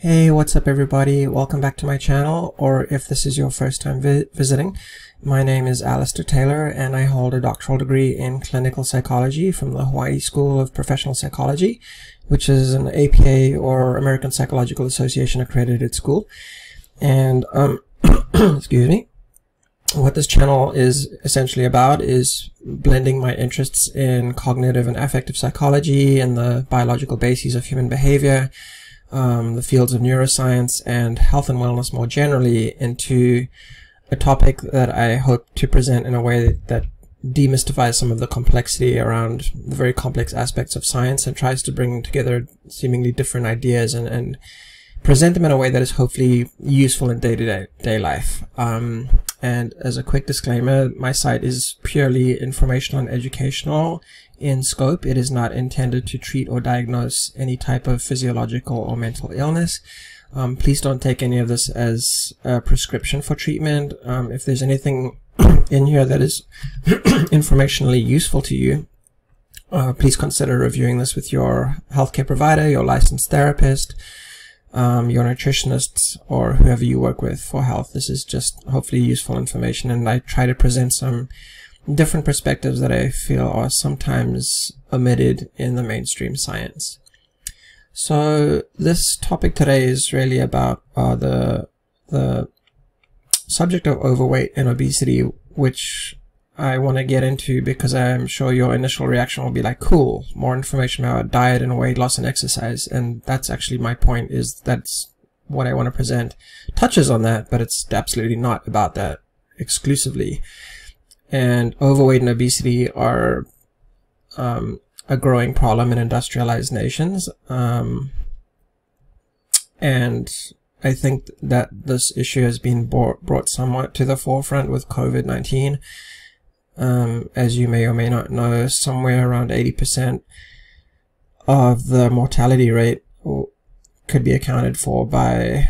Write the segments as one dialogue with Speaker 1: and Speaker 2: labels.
Speaker 1: Hey, what's up everybody? Welcome back to my channel, or if this is your first time visiting, my name is Alistair Taylor and I hold a doctoral degree in clinical psychology from the Hawaii School of Professional Psychology, which is an APA or American Psychological Association accredited school. And excuse me, what this channel is essentially about is blending my interests in cognitive and affective psychology and the biological bases of human behavior, the fields of neuroscience and health and wellness more generally, into a topic that I hope to present in a way that demystifies some of the complexity around the very complex aspects of science and tries to bring together seemingly different ideas and present them in a way that is hopefully useful in day-to-day life. And as a quick disclaimer, my site is purely informational and educational in scope. It is not intended to treat or diagnose any type of physiological or mental illness. Please don't take any of this as a prescription for treatment. If there's anything in here that is informationally useful to you, please consider reviewing this with your healthcare provider, your licensed therapist, your nutritionists, or whoever you work with for health. This is just hopefully useful information, and I try to present some different perspectives that I feel are sometimes omitted in the mainstream science. So this topic today is really about the subject of overweight and obesity, which I want to get into because I'm sure your initial reaction will be like, cool, more information about diet and weight loss and exercise. And that's actually my point, is that's what I want to present. Touches on that, but it's absolutely not about that exclusively. And overweight and obesity are a growing problem in industrialized nations. And I think that this issue has been brought somewhat to the forefront with COVID-19. As you may or may not know, somewhere around 80% of the mortality rate could be accounted for by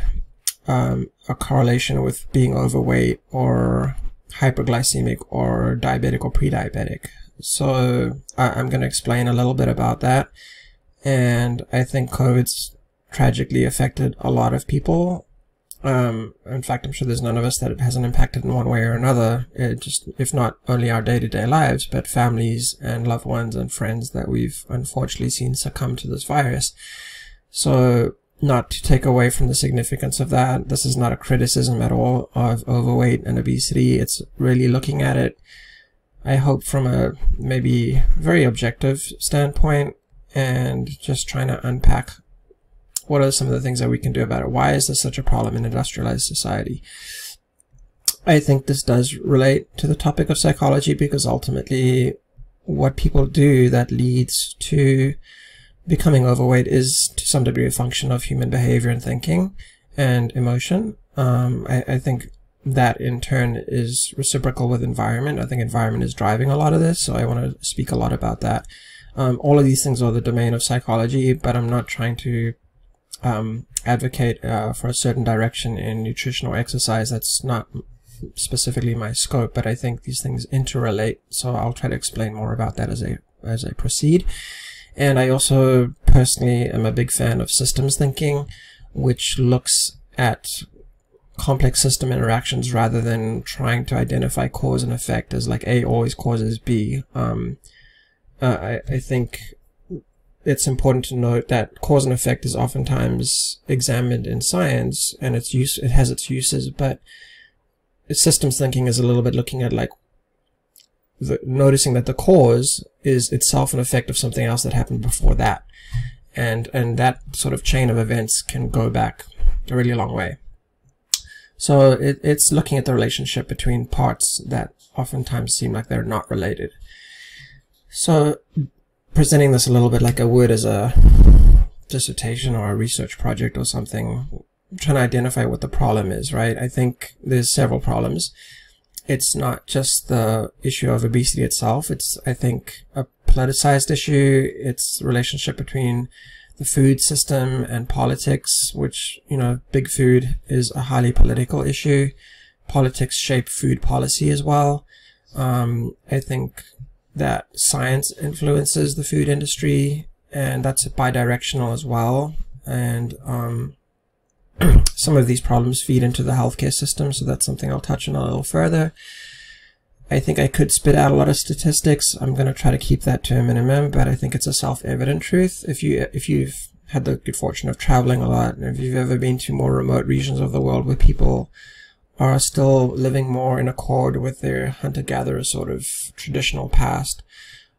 Speaker 1: a correlation with being overweight or hyperglycemic or diabetic or pre-diabetic. So I'm going to explain a little bit about that. And I think COVID's tragically affected a lot of people. In fact, I'm sure there's none of us that it hasn't impacted in one way or another. It just, if not only our day-to-day lives, but families and loved ones and friends that we've unfortunately seen succumb to this virus. So not to take away from the significance of that, this is not a criticism at all of overweight and obesity. It's really looking at it, I hope, from a maybe very objective standpoint, and just trying to unpack what are some of the things that we can do about it. Why is this such a problem in industrialized society? I think this does relate to the topic of psychology, because ultimately what people do that leads to becoming overweight is to some degree a function of human behavior and thinking and emotion. I think that in turn is reciprocal with environment. I think environment is driving a lot of this, so I want to speak a lot about that. All of these things are the domain of psychology, but I'm not trying to advocate for a certain direction in nutrition or exercise. That's not specifically my scope, but I think these things interrelate, so I'll try to explain more about that as I proceed. And I also personally am a big fan of systems thinking, which looks at complex system interactions rather than trying to identify cause and effect as like A always causes B. I think it's important to note that cause and effect is oftentimes examined in science, and it has its uses, but systems thinking is a little bit looking at like noticing that the cause is itself an effect of something else that happened before that, and that sort of chain of events can go back a really long way. So it's looking at the relationship between parts that oftentimes seem like they're not related. So presenting this a little bit like I would as a dissertation or a research project or something, trying to identify what the problem is, right? I think there's several problems. It's not just the issue of obesity itself. It's, I think, a politicized issue. It's the relationship between the food system and politics, which, you know, big food is a highly political issue. Politics shape food policy as well. I think that science influences the food industry, and that's bidirectional as well. And some of these problems feed into the healthcare system, so that's something I'll touch on a little further. I think I could spit out a lot of statistics. I'm going to try to keep that to a minimum, but I think it's a self-evident truth. If you've had the good fortune of traveling a lot, and if you've ever been to more remote regions of the world where people are still living more in accord with their hunter-gatherer sort of traditional past,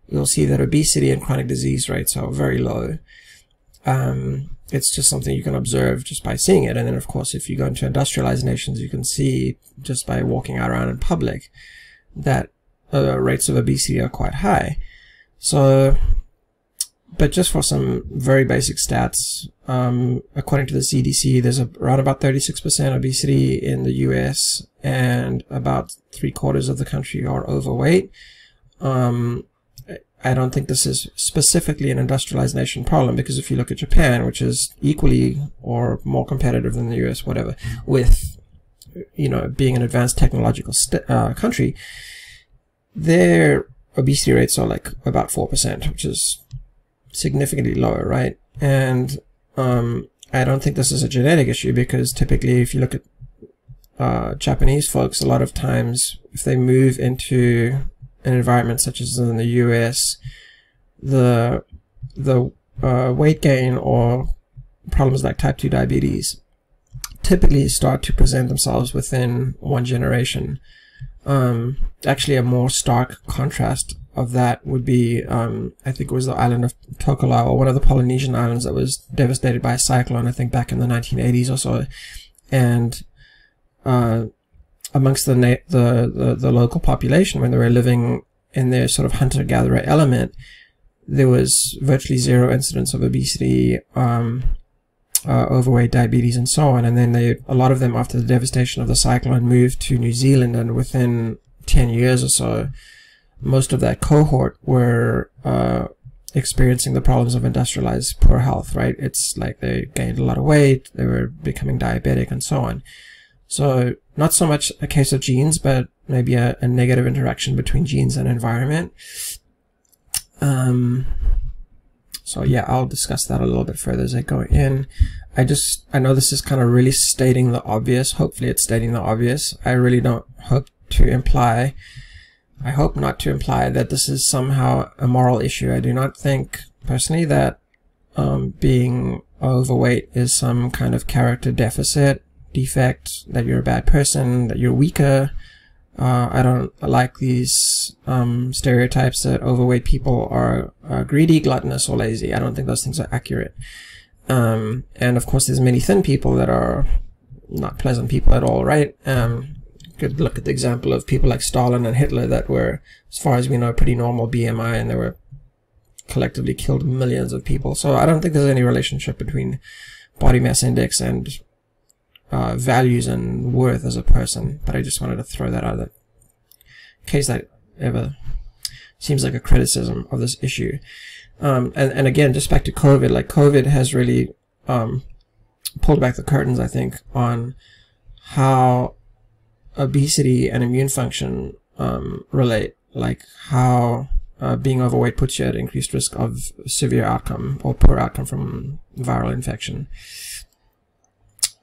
Speaker 1: you'll see that obesity and chronic disease rates are very low. It's just something you can observe just by seeing it. And then, of course, if you go into industrialized nations, you can see just by walking around in public that rates of obesity are quite high. So, but just for some very basic stats, according to the CDC, there's around about 36% obesity in the US, and about 3/4 of the country are overweight. I don't think this is specifically an industrialized nation problem, because if you look at Japan, which is equally or more competitive than the US, whatever, with, you know, being an advanced technological country, their obesity rates are like about 4%, which is significantly lower, right? And I don't think this is a genetic issue, because typically if you look at Japanese folks, a lot of times if they move into an environment such as in the US, the weight gain or problems like type 2 diabetes typically start to present themselves within one generation. Actually, a more stark contrast of that would be, I think it was the island of Tokelau, or one of the Polynesian islands that was devastated by a cyclone, I think back in the 1980s or so. And amongst the local population, when they were living in their sort of hunter-gatherer element, there was virtually zero incidence of obesity, overweight, diabetes, and so on. And then a lot of them, after the devastation of the cyclone, moved to New Zealand, and within 10 years or so, most of that cohort were experiencing the problems of industrialized poor health, right? It's like they gained a lot of weight, they were becoming diabetic, and so on. So not so much a case of genes, but maybe a negative interaction between genes and environment. So yeah, I'll discuss that a little bit further as I go in. I know this is kind of really stating the obvious. Hopefully it's stating the obvious. I really don't hope to imply, I hope not to imply that this is somehow a moral issue. I do not think personally that being overweight is some kind of character defect, that you're a bad person, that you're weaker. I don't like these stereotypes that overweight people are greedy, gluttonous, or lazy. I don't think those things are accurate. And of course, there's many thin people that are not pleasant people at all, right? Could look at the example of people like Stalin and Hitler that were, as far as we know, pretty normal BMI, and they were collectively killed millions of people. So I don't think there's any relationship between body mass index and values and worth as a person, but I just wanted to throw that out, in case that ever seems like a criticism of this issue. And again, just back to COVID, like COVID has really pulled back the curtains, I think, on how obesity and immune function relate, like how being overweight puts you at increased risk of severe outcome or poor outcome from viral infection.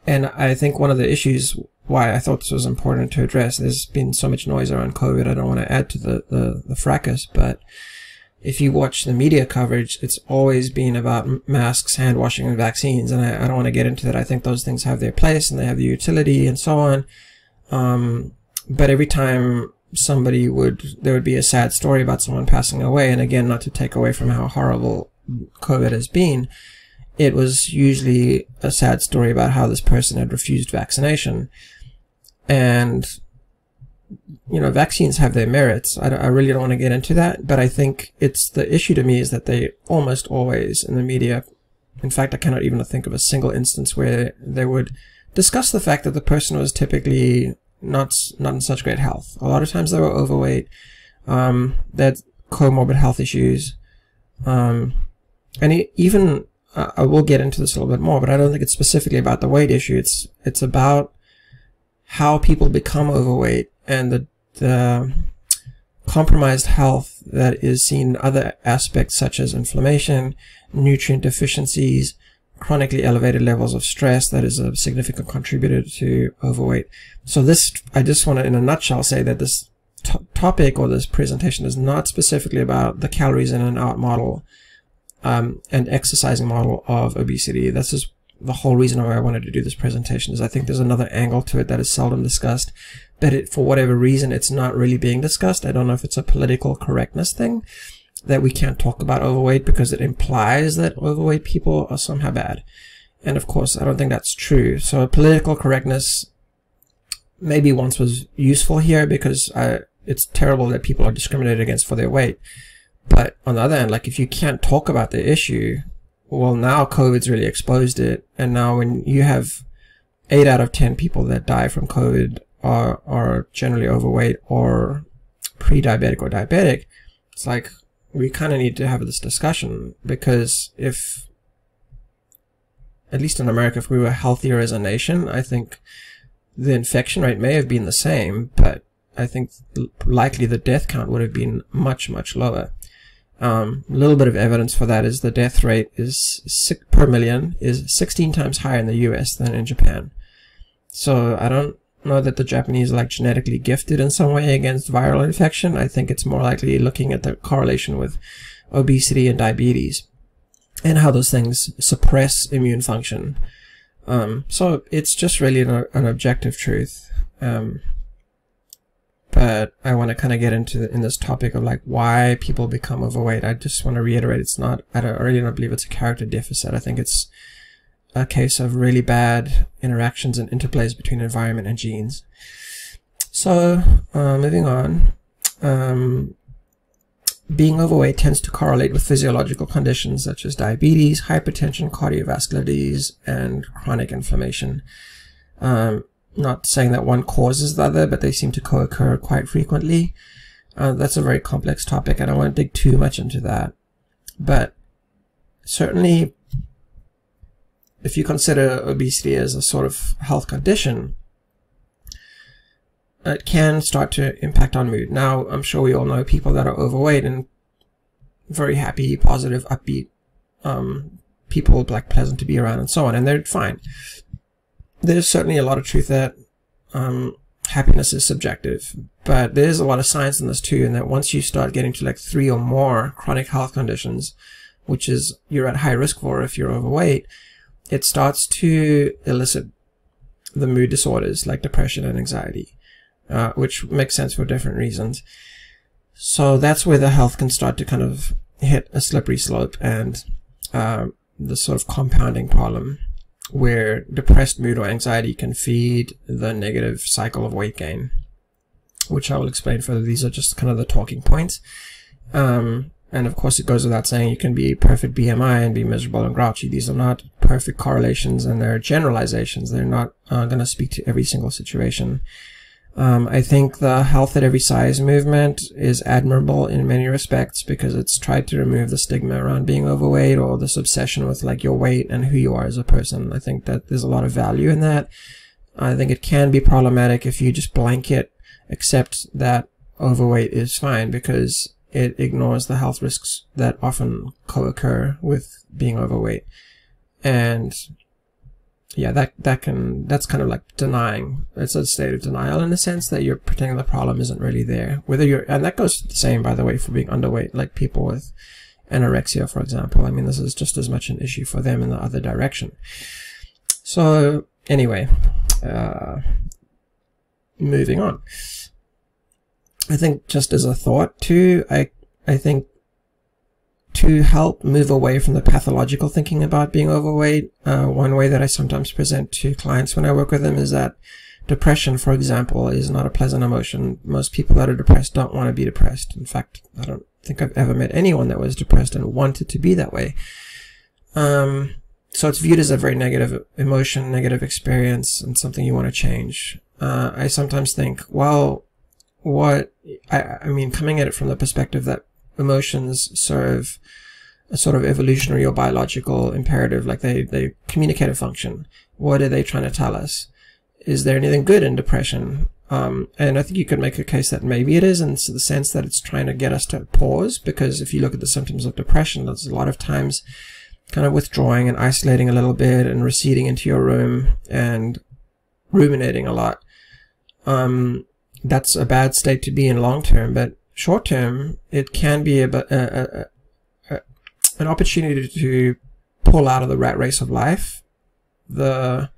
Speaker 1: And I think one of the issues why I thought this was important to address, there's been so much noise around COVID, I don't want to add to the fracas, but if you watch the media coverage, it's always been about masks, hand washing, and vaccines, and I don't want to get into that. I think those things have their place, and they have the utility, and so on. But every time there would be a sad story about someone passing away, and again, not to take away from how horrible COVID has been, it was usually a sad story about how this person had refused vaccination. And, you know, vaccines have their merits. I really don't want to get into that, but I think the issue to me is that they almost always in the media, in fact, I cannot even think of a single instance where they would discuss the fact that the person was typically not in such great health. A lot of times they were overweight, they had comorbid health issues, and even I will get into this a little bit more, but I don't think it's specifically about the weight issue. It's about how people become overweight and the compromised health that is seen in other aspects such as inflammation, nutrient deficiencies, chronically elevated levels of stress that is a significant contributor to overweight. So this, I just want to, in a nutshell, say that this topic or this presentation is not specifically about the calories in and out model and exercising model of obesity. This is the whole reason why I wanted to do this presentation, is I think there's another angle to it that is seldom discussed, but for whatever reason it's not really being discussed. I don't know if it's a political correctness thing that we can't talk about overweight because it implies that overweight people are somehow bad, and of course I don't think that's true. So political correctness maybe once was useful here because it's terrible that people are discriminated against for their weight, but on the other hand, like, if you can't talk about the issue, well, now COVID's really exposed it, and now when you have 8 out of 10 people that die from COVID are generally overweight or pre-diabetic or diabetic, it's like we kind of need to have this discussion, because if, at least in America, if we were healthier as a nation, I think the infection rate may have been the same, but I think likely the death count would have been much, much lower. A little bit of evidence for that is the death rate per million is 16 times higher in the US than in Japan. So I don't know that the Japanese are like genetically gifted in some way against viral infection. I think it's more likely looking at the correlation with obesity and diabetes and how those things suppress immune function. So it's just really an objective truth. But I want to kind of get into in this topic of like why people become overweight. I just want to reiterate, it's not, I really don't believe it's a character deficit. I think it's a case of really bad interactions and interplays between environment and genes. So moving on, being overweight tends to correlate with physiological conditions such as diabetes, hypertension, cardiovascular disease, and chronic inflammation. Not saying that one causes the other, but they seem to co-occur quite frequently. That's a very complex topic, and I don't want to dig too much into that. But certainly, if you consider obesity as a sort of health condition, it can start to impact on mood. Now, I'm sure we all know people that are overweight and very happy, positive, upbeat people, like pleasant to be around and so on, and they're fine. There's certainly a lot of truth that happiness is subjective, but there's a lot of science in this too, and that once you start getting to like 3 or more chronic health conditions, which is you're at high risk for if you're overweight, it starts to elicit the mood disorders like depression and anxiety, which makes sense for different reasons. So that's where the health can start to kind of hit a slippery slope, and the sort of compounding problem where depressed mood or anxiety can feed the negative cycle of weight gain, which I will explain further. These are just kind of the talking points. And of course, it goes without saying you can be perfect BMI and be miserable and grouchy. These are not perfect correlations, and they're generalizations. They're not going to speak to every single situation. I think the health at every size movement is admirable in many respects because it's tried to remove the stigma around being overweight or this obsession with like your weight and who you are as a person. I think that there's a lot of value in that. I think it can be problematic if you just blanket accept that overweight is fine, because it ignores the health risks that often co-occur with being overweight. And yeah, that's kind of like denying. It's a state of denial in the sense that you're pretending the problem isn't really there. And that goes the same, by the way, for being underweight, like people with anorexia, for example. I mean, this is just as much an issue for them in the other direction. So anyway, moving on. I think just as a thought too, I think to help move away from the pathological thinking about being overweight, one way that I sometimes present to clients when I work with them is that depression, for example, is not a pleasant emotion. Most people that are depressed don't want to be depressed. In fact, I don't think I've ever met anyone that was depressed and wanted to be that way. So it's viewed as a very negative emotion, negative experience, and something you want to change. I sometimes think, well, I mean, coming at it from the perspective that emotions serve a sort of evolutionary or biological imperative, like they communicate a function. What are they trying to tell us? Is there anything good in depression? And I think you could make a case that maybe it is, in the sense that it's trying to get us to pause, because if you look at the symptoms of depression, there's a lot of times kind of withdrawing and isolating a little bit and receding into your room and ruminating a lot, that's a bad state to be in long term. But short term, it can be an opportunity to pull out of the rat race of life, the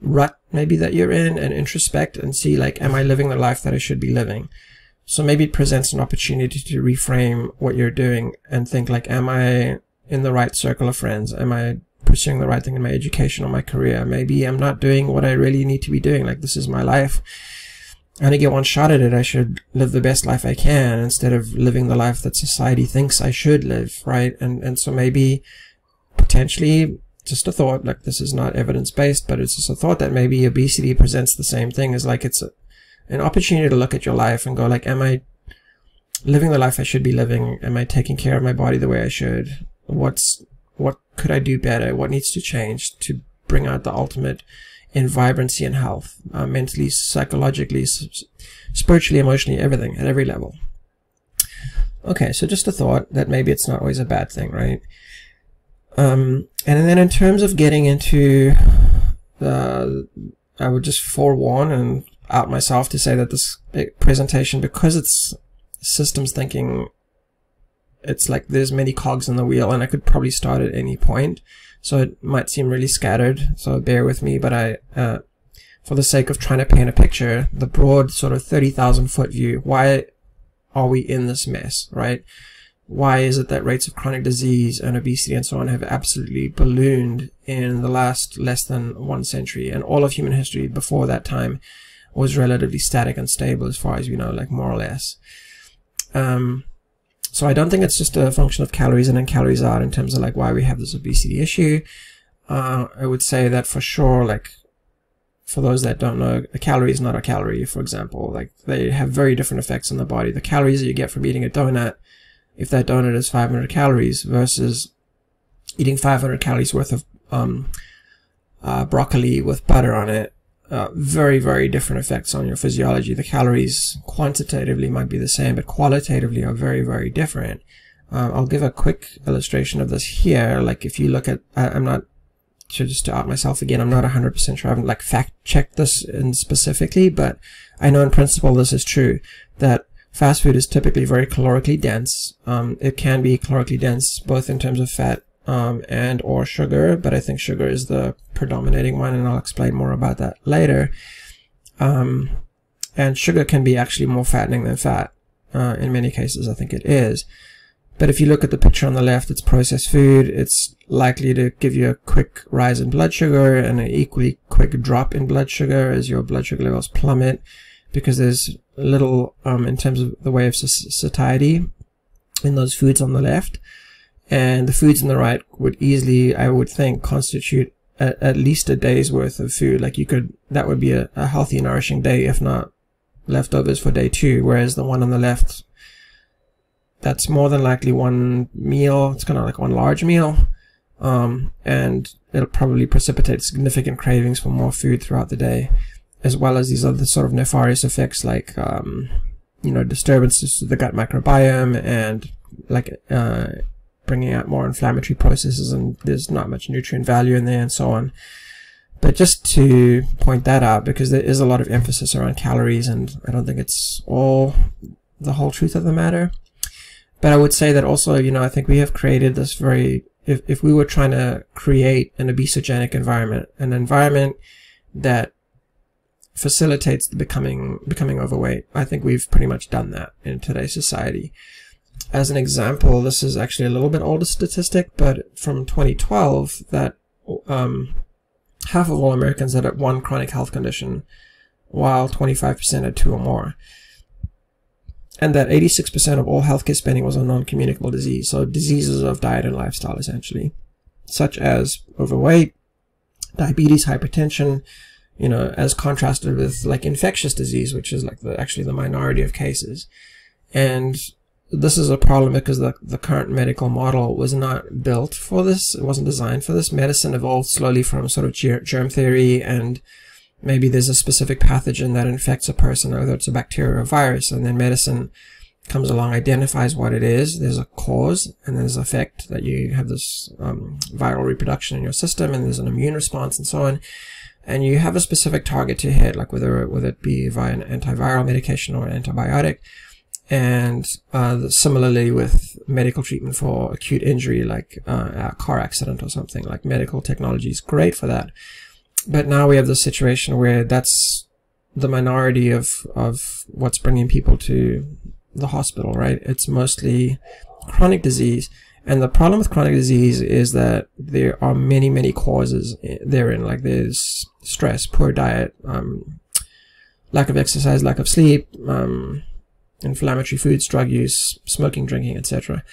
Speaker 1: rut maybe that you're in, and introspect and see, like, am I living the life that I should be living? So maybe it presents an opportunity to reframe what you're doing and think, like, am I in the right circle of friends? Am I pursuing the right thing in my education or my career? Maybe I'm not doing what I really need to be doing. Like, this is my life. I only get one shot at it. I should live the best life I can instead of living the life that society thinks I should live, right? And so maybe potentially, just a thought, like, this is not evidence-based, but it's just a thought that maybe obesity presents the same thing, as like it's an opportunity to look at your life and go, like, am I living the life I should be living? Am I taking care of my body the way I should? What could I do better? What needs to change to bring out the ultimate in vibrancy and health, mentally, psychologically, spiritually, emotionally, everything, at every level. Okay, so just a thought that maybe it's not always a bad thing, right? And then in terms of getting into I would just forewarn and out myself to say that this presentation, because it's systems thinking, it's like there's many cogs in the wheel, and I could probably start at any point, so it might seem really scattered, so bear with me. But I for the sake of trying to paint a picture, the broad sort of 30,000 foot view, why are we in this mess, right? Why is it that rates of chronic disease and obesity and so on have absolutely ballooned in the last less than 1 century, and all of human history before that time was relatively static and stable as far as we know, like, more or less. So I don't think it's just a function of calories in and calories out in terms of, like, why we have this obesity issue. I would say that for sure, like, for those that don't know, a calorie is not a calorie, for example. Like, they have very different effects on the body. The calories that you get from eating a donut, if that donut is 500 calories versus eating 500 calories worth of broccoli with butter on it, very, very different effects on your physiology. The calories quantitatively might be the same, but qualitatively are very, very different. I'll give a quick illustration of this here. Like, if you look at, I'm not sure, just to out myself again, I'm not 100% sure. I haven't, like, fact checked this in specifically, but I know in principle this is true, that fast food is typically very calorically dense. It can be calorically dense both in terms of fat and or sugar, but I think sugar is the predominating one, and I'll explain more about that later. And sugar can be actually more fattening than fat. In many cases, I think it is. But if you look at the picture on the left, it's processed food. It's likely to give you a quick rise in blood sugar and an equally quick drop in blood sugar as your blood sugar levels plummet, because there's little in terms of the way of satiety in those foods on the left. And the foods on the right would easily, I would think, constitute at least a day's worth of food. Like, that would be a healthy, nourishing day, if not leftovers for day 2. Whereas the one on the left, that's more than likely one meal. It's kind of like one large meal. And it'll probably precipitate significant cravings for more food throughout the day, as well as these other sort of nefarious effects like, disturbances to the gut microbiome and, like, bringing out more inflammatory processes, and there's not much nutrient value in there and so on. But just to point that out, because there is a lot of emphasis around calories, and I don't think it's all the whole truth of the matter. But I would say that also, I think we have created this very, if we were trying to create an obesogenic environment, an environment that facilitates the becoming overweight, I think we've pretty much done that in today's society. As an example, this is actually a little bit older statistic, but from 2012, that half of all Americans had one chronic health condition, while 25% had 2 or more. And that 86% of all healthcare spending was on non-communicable disease, so diseases of diet and lifestyle, essentially, such as overweight, diabetes, hypertension, as contrasted with, like, infectious disease, which is, like, actually the minority of cases. And this is a problem because the current medical model was not built for this. It wasn't designed for this. Medicine evolved slowly from sort of germ theory, and maybe there's a specific pathogen that infects a person, whether it's a bacteria or a virus, and then medicine comes along, identifies what it is. There's a cause and there's effect, that you have this viral reproduction in your system, and there's an immune response and so on. And you have a specific target to hit, like whether it be via an antiviral medication or an antibiotic. And similarly with medical treatment for acute injury, like a car accident or something, like medical technology is great for that. But now we have this situation where that's the minority of what's bringing people to the hospital, right? It's mostly chronic disease. And the problem with chronic disease is that there are many, many causes therein. Like there's stress, poor diet, lack of exercise, lack of sleep, inflammatory foods, drug use, smoking, drinking, etc.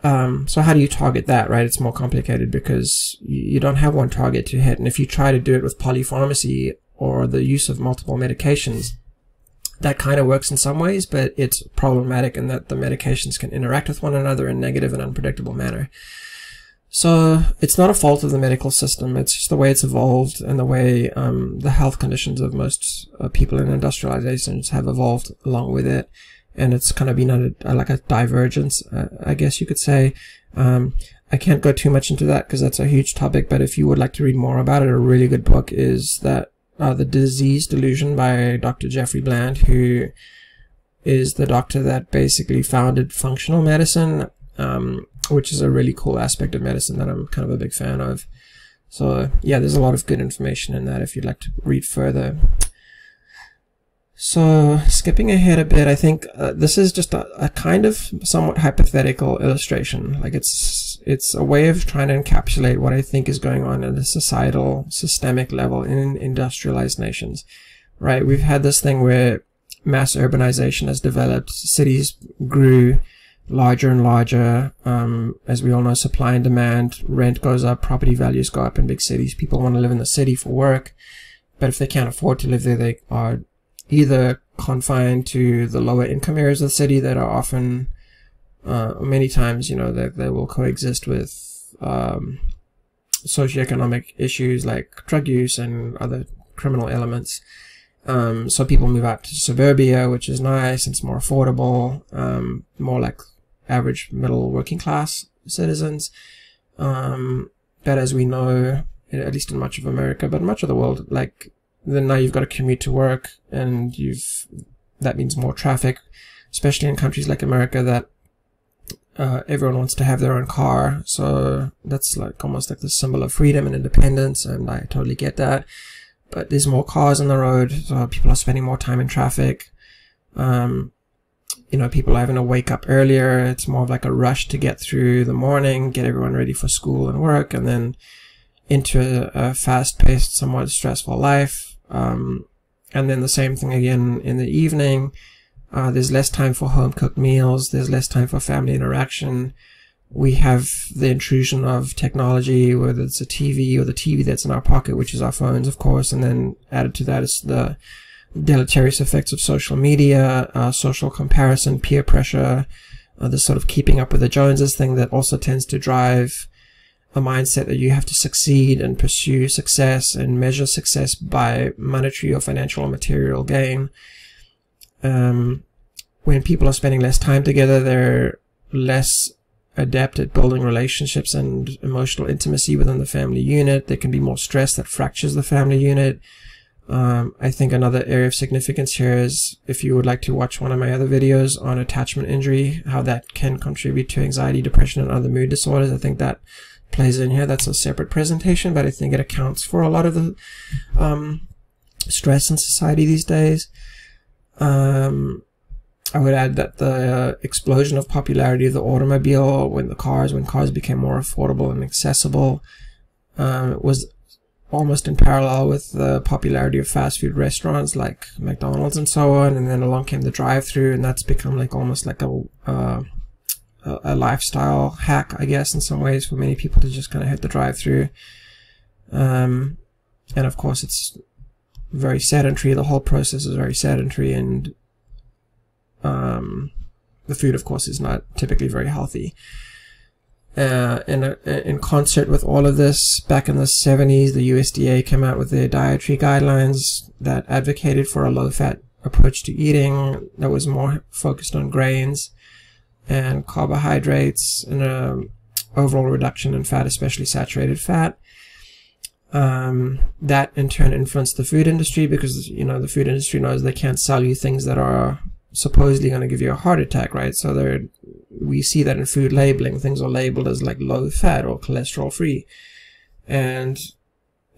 Speaker 1: So how do you target that, right? It's more complicated because you don't have one target to hit. And if you try to do it with polypharmacy or the use of multiple medications, that kind of works in some ways, but it's problematic in that the medications can interact with one another in negative and unpredictable manner. So it's not a fault of the medical system. It's just the way it's evolved and the way the health conditions of most people in industrializations have evolved along with it. And it's kind of been like a divergence, I guess you could say. I can't go too much into that because that's a huge topic, but if you would like to read more about it, a really good book is that The Disease Delusion by Dr. Jeffrey Bland, who is the doctor that basically founded functional medicine, which is a really cool aspect of medicine that I'm kind of a big fan of. So yeah, there's a lot of good information in that if you'd like to read further. So skipping ahead a bit, I think this is just a kind of somewhat hypothetical illustration. Like it's a way of trying to encapsulate what I think is going on at a societal, systemic level in industrialized nations, right? We've had this thing where mass urbanization has developed, cities grew larger and larger. As we all know, supply and demand, rent goes up, property values go up in big cities. People want to live in the city for work, but if they can't afford to live there, they are either confined to the lower income areas of the city that are often, many times, you know, they will coexist with socioeconomic issues like drug use and other criminal elements. So people move out to suburbia, which is nice, it's more affordable, more like average middle working class citizens. But as we know, at least in much of America, but much of the world, like, then now you've got to commute to work, and that means more traffic, especially in countries like America that everyone wants to have their own car. So that's like almost like the symbol of freedom and independence, and I totally get that. But there's more cars on the road, so people are spending more time in traffic. You know, people are having to wake up earlier. It's more of like a rush to get through the morning, get everyone ready for school and work, and then into a fast-paced, somewhat stressful life. And then the same thing again in the evening. There's less time for home-cooked meals. There's less time for family interaction. We have the intrusion of technology, whether it's a TV or the TV that's in our pocket, which is our phones, of course. And then added to that is the deleterious effects of social media, social comparison, peer pressure, this sort of keeping up with the Joneses thing that also tends to drive a mindset that you have to succeed and pursue success and measure success by monetary or financial or material gain. When people are spending less time together, they're less adept at building relationships and emotional intimacy within the family unit. There can be more stress that fractures the family unit. I think another area of significance here is, if you would like to watch one of my other videos on attachment injury, how that can contribute to anxiety, depression, and other mood disorders. I think that plays in here. That's a separate presentation, but I think it accounts for a lot of the stress in society these days. I would add that the explosion of popularity of the automobile when cars became more affordable and accessible was almost in parallel with the popularity of fast food restaurants like McDonald's and so on. And then along came the drive-through, and that's become like almost like a lifestyle hack, I guess, in some ways, for many people to just kind of hit the drive-through. And of course, it's very sedentary. The whole process is very sedentary, and the food, of course, is not typically very healthy. In concert with all of this, back in the 70s, the USDA came out with their dietary guidelines that advocated for a low-fat approach to eating that was more focused on grains and carbohydrates, and an overall reduction in fat, especially saturated fat. That in turn influenced the food industry, because, you know, the food industry knows they can't sell you things that are supposedly going to give you a heart attack, right? So we see that in food labeling, things are labeled as like low fat or cholesterol free, and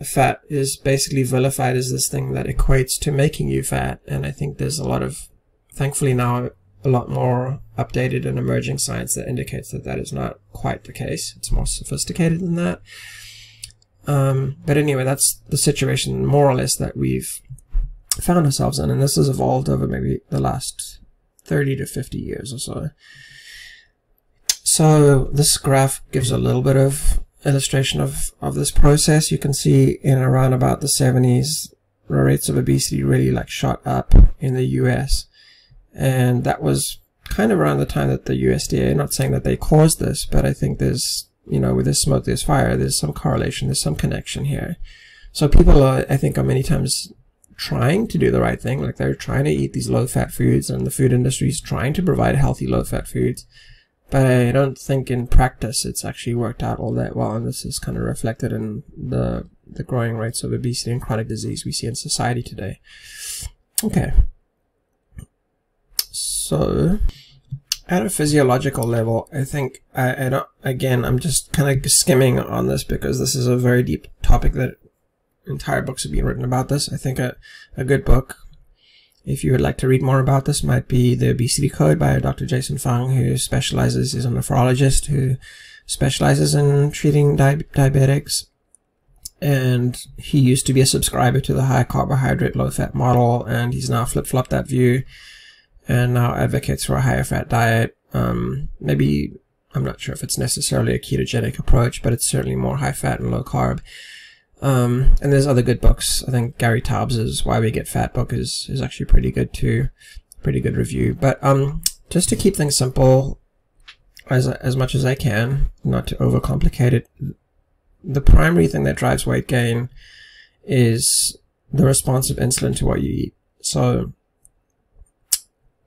Speaker 1: fat is basically vilified as this thing that equates to making you fat. And I think there's thankfully now, a lot more updated and emerging science that indicates that that is not quite the case. It's more sophisticated than that. But anyway, that's the situation, more or less, that we've found ourselves in, and this has evolved over maybe the last 30 to 50 years or so. So this graph gives a little bit of illustration of this process. You can see in around about the 70s, the rates of obesity really like shot up in the US, and that was kind of around the time that the USDA, not saying that they caused this, but I think there's, you know, with this smoke there's fire, there's some correlation, there's some connection here. So people are, I think, are many times trying to do the right thing, like they're trying to eat these low-fat foods, and the food industry is trying to provide healthy low-fat foods, but I don't think in practice it's actually worked out all that well, and this is kind of reflected in the growing rates of obesity and chronic disease we see in society today. Okay, so at a physiological level, I think, again, I'm just kind of skimming on this because this is a very deep topic that entire books have been written about this. I think a good book, if you would like to read more about this, might be The Obesity Code by Dr. Jason Fung, who is a nephrologist who specializes in treating diabetics. And he used to be a subscriber to the high carbohydrate, low fat model, and he's now flip-flopped that view and now advocates for a higher fat diet. Maybe, I'm not sure if it's necessarily a ketogenic approach, but it's certainly more high fat and low carb. And there's other good books. I think Gary Taubes's Why We Get Fat book is actually pretty good too. Pretty good review. But just to keep things simple as much as I can, not to overcomplicate it, the primary thing that drives weight gain is the response of insulin to what you eat. So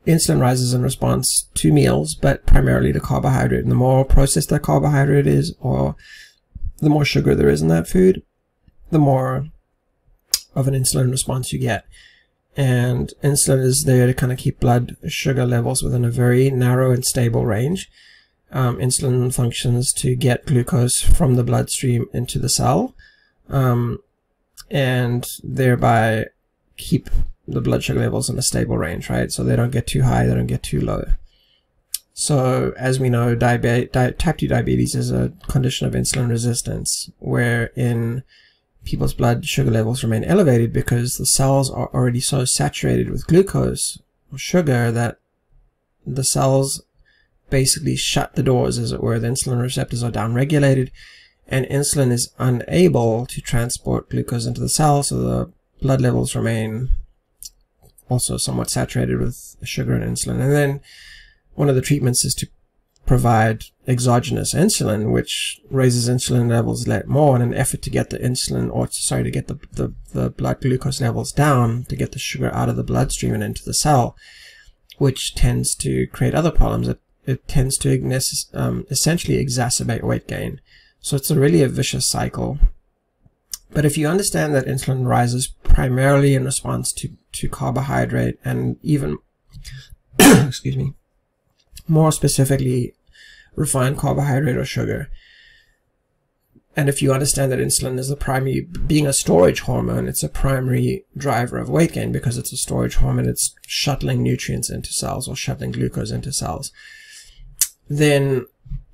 Speaker 1: insulin rises in response to meals, but primarily to carbohydrate. And the more processed that carbohydrate is, or the more sugar there is in that food, the more of an insulin response you get. And insulin is there to kind of keep blood sugar levels within a very narrow and stable range. Insulin functions to get glucose from the bloodstream into the cell, and thereby keep the blood sugar levels in a stable range, right? So they don't get too high, they don't get too low. So as we know, type 2 diabetes is a condition of insulin resistance, wherein people's blood sugar levels remain elevated because the cells are already so saturated with glucose or sugar that the cells basically shut the doors, as it were. The insulin receptors are downregulated, and insulin is unable to transport glucose into the cell, so the blood levels remain also somewhat saturated with sugar and insulin. And then one of the treatments is to provide exogenous insulin, which raises insulin levels more in an effort to get the insulin, or sorry, to get the blood glucose levels down, to get the sugar out of the bloodstream and into the cell, which tends to create other problems. It tends to essentially exacerbate weight gain. So it's really a vicious cycle. But if you understand that insulin rises primarily in response to carbohydrate, and even excuse me, more specifically refined carbohydrate or sugar, and if you understand that insulin is the primary, being a storage hormone, it's a primary driver of weight gain because it's a storage hormone, it's shuttling nutrients into cells or shuttling glucose into cells, then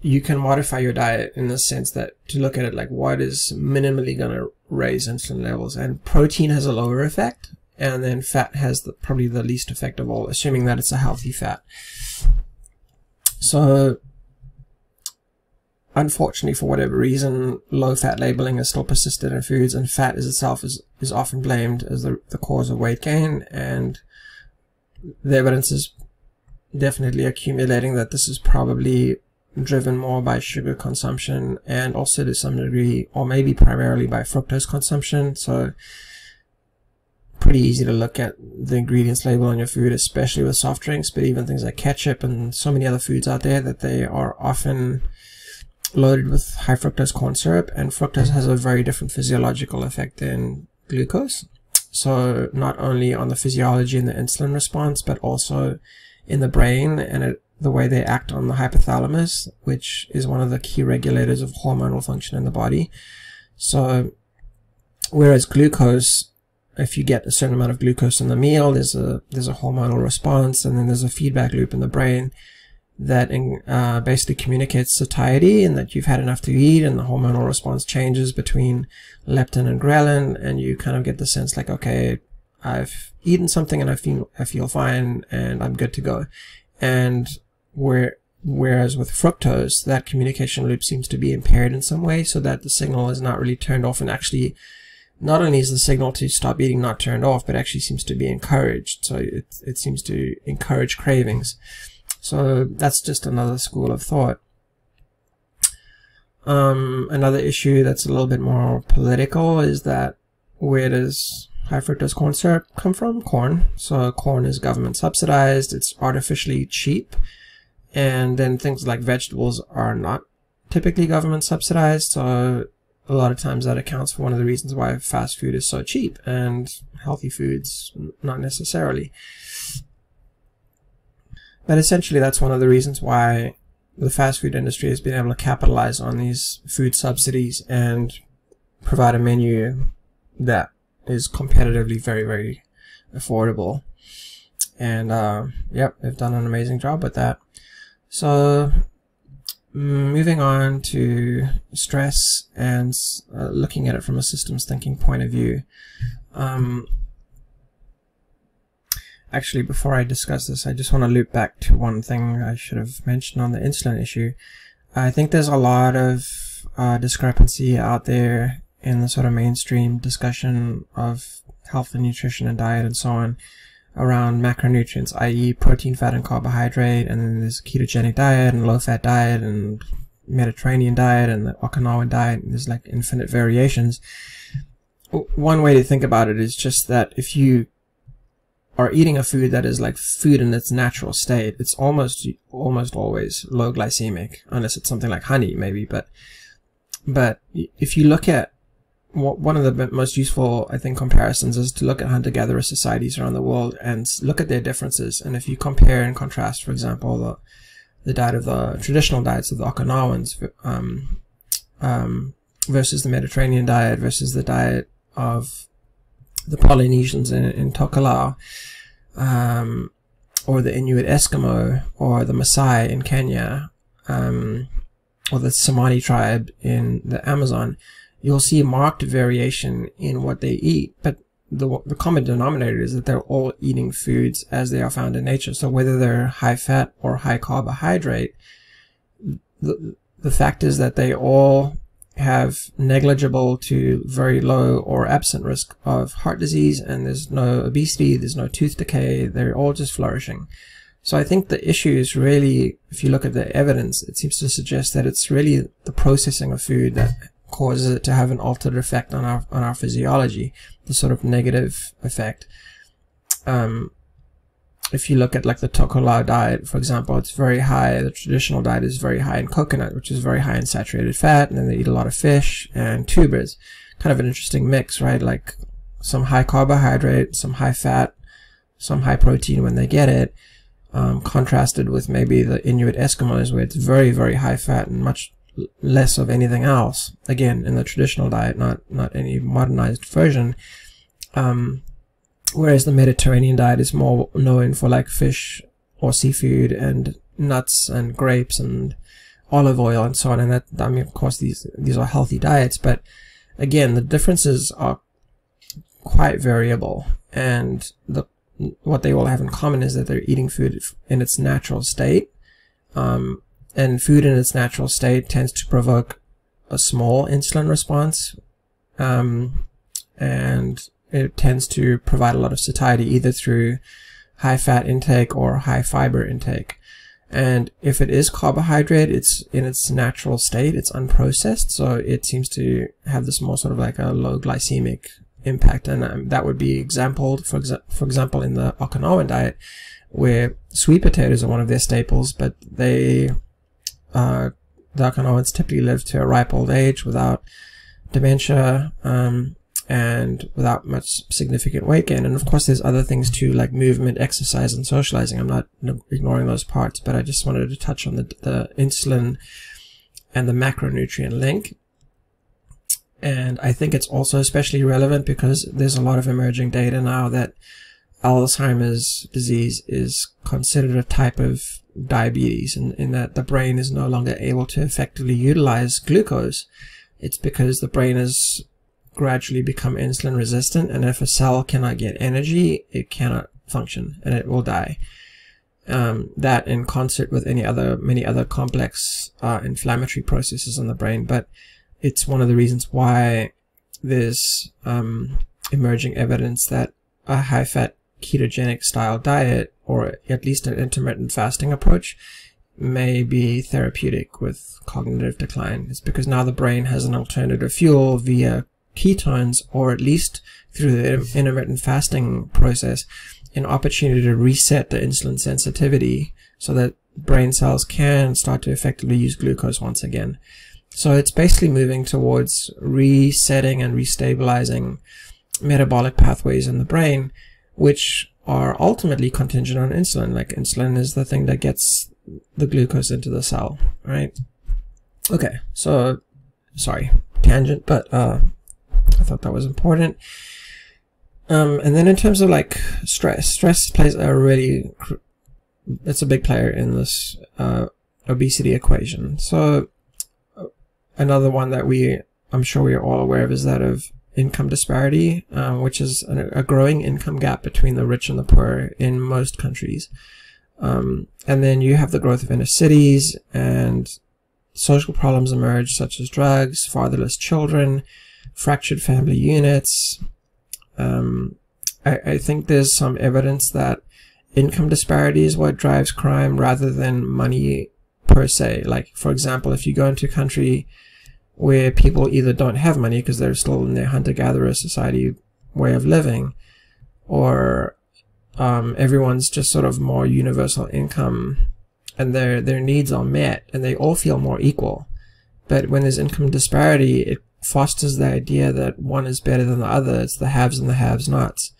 Speaker 1: you can modify your diet in the sense that to look at it like what is minimally going to raise insulin levels. And protein has a lower effect, and then fat has probably the least effect of all, assuming that it's a healthy fat. So unfortunately, for whatever reason, low-fat labeling is still persistent in foods, and fat itself is often blamed as the cause of weight gain. And the evidence is definitely accumulating that this is probably driven more by sugar consumption, and also to some degree, or maybe primarily, by fructose consumption. So pretty easy to look at the ingredients label on your food, especially with soft drinks, but even things like ketchup and so many other foods out there, that they are often loaded with high fructose corn syrup, and fructose has a very different physiological effect than glucose. So not only on the physiology and the insulin response, but also in the brain and the way they act on the hypothalamus, which is one of the key regulators of hormonal function in the body. So whereas glucose, if you get a certain amount of glucose in the meal, there's a hormonal response, and then there's a feedback loop in the brain that basically communicates satiety and that you've had enough to eat, and the hormonal response changes between leptin and ghrelin, and you kind of get the sense like, okay, I've eaten something and I feel fine and I'm good to go. And whereas with fructose, that communication loop seems to be impaired in some way, so that the signal is not really turned off, and actually not only is the signal to stop eating not turned off, but actually seems to be encouraged. So it seems to encourage cravings. So that's just another school of thought. Another issue that's a little bit more political is that where does high fructose corn syrup come from? Corn. So corn is government subsidized, it's artificially cheap, and then things like vegetables are not typically government subsidized, so a lot of times that accounts for one of the reasons why fast food is so cheap, and healthy foods not necessarily. But essentially that's one of the reasons why the fast food industry has been able to capitalize on these food subsidies and provide a menu that is competitively very, very affordable. And yep, they've done an amazing job with that. So moving on to stress and looking at it from a systems thinking point of view. Actually, before I discuss this, I just want to loop back to one thing I should have mentioned on the insulin issue. I think there's a lot of discrepancy out there in the sort of mainstream discussion of health and nutrition and diet and so on around macronutrients, i.e. protein, fat, and carbohydrate, and then there's ketogenic diet and low-fat diet and Mediterranean diet and the Okinawan diet, and there's like infinite variations. One way to think about it is just that if you are eating a food that is like food in its natural state, it's almost always low glycemic, unless it's something like honey maybe. But if you look at one of the most useful, I think, comparisons is to look at hunter-gatherer societies around the world and look at their differences. And if you compare and contrast, for example, the diet of the traditional diets of the Okinawans versus the Mediterranean diet versus the diet of the Polynesians in Tokelau, or the Inuit Eskimo, or the Maasai in Kenya, or the Somali tribe in the Amazon, you'll see a marked variation in what they eat. But the common denominator is that they're all eating foods as they are found in nature. So whether they're high fat or high carbohydrate, the fact is that they all have negligible to very low or absent risk of heart disease, and there's no obesity, there's no tooth decay, they're all just flourishing. So I think the issue is really, if you look at the evidence, it seems to suggest that it's really the processing of food that causes it to have an altered effect on our physiology, the sort of negative effect. If you look at like the Tokelau diet, for example, it's very high, the traditional diet is very high in coconut, which is very high in saturated fat, and then they eat a lot of fish and tubers. Kind of an interesting mix, right? Like some high carbohydrate, some high fat, some high protein when they get it, contrasted with maybe the Inuit Eskimos, where it's very, very high fat and much less of anything else. Again, in the traditional diet, not any modernized version. Whereas the Mediterranean diet is more known for like fish or seafood and nuts and grapes and olive oil and so on. And that, I mean, of course, these are healthy diets, but again, the differences are quite variable. And what they all have in common is that they're eating food in its natural state. And food in its natural state tends to provoke a small insulin response, and it tends to provide a lot of satiety either through high fat intake or high fiber intake. And if it is carbohydrate, it's in its natural state, it's unprocessed, so it seems to have this more sort of like a low glycemic impact, and that would be exampled, for example, in the Okinawan diet, where sweet potatoes are one of their staples, but the Okinawans typically live to a ripe old age without dementia, and without much significant weight gain. And of course there's other things too, like movement, exercise, and socializing. I'm not ignoring those parts, but I just wanted to touch on the insulin and the macronutrient link. And I think it's also especially relevant because there's a lot of emerging data now that Alzheimer's disease is considered a type of diabetes, in that the brain is no longer able to effectively utilize glucose. It's because the brain has gradually become insulin resistant, and if a cell cannot get energy, it cannot function and it will die. That in concert with many other complex inflammatory processes in the brain. But it's one of the reasons why there's emerging evidence that a high-fat ketogenic style diet, or at least an intermittent fasting approach, may be therapeutic with cognitive decline. It's because now the brain has an alternative fuel via ketones, or at least through the intermittent fasting process, an opportunity to reset the insulin sensitivity so that brain cells can start to effectively use glucose once again. So it's basically moving towards resetting and restabilizing metabolic pathways in the brain, which are ultimately contingent on insulin. Like, insulin is the thing that gets the glucose into the cell, right? Okay, so sorry, tangent, but I thought that was important. And then in terms of like stress plays it's a big player in this obesity equation. So another one that I'm sure we are all aware of is that of income disparity, which is a growing income gap between the rich and the poor in most countries. And then you have the growth of inner cities, and social problems emerge such as drugs, fatherless children, fractured family units. I think there's some evidence that income disparity is what drives crime rather than money per se. Like, for example, if you go into a country where people either don't have money because they're still in their hunter-gatherer society way of living, or everyone's just sort of more universal income and their needs are met and they all feel more equal. But when there's income disparity, it fosters the idea that one is better than the other. It's the haves and the have-nots,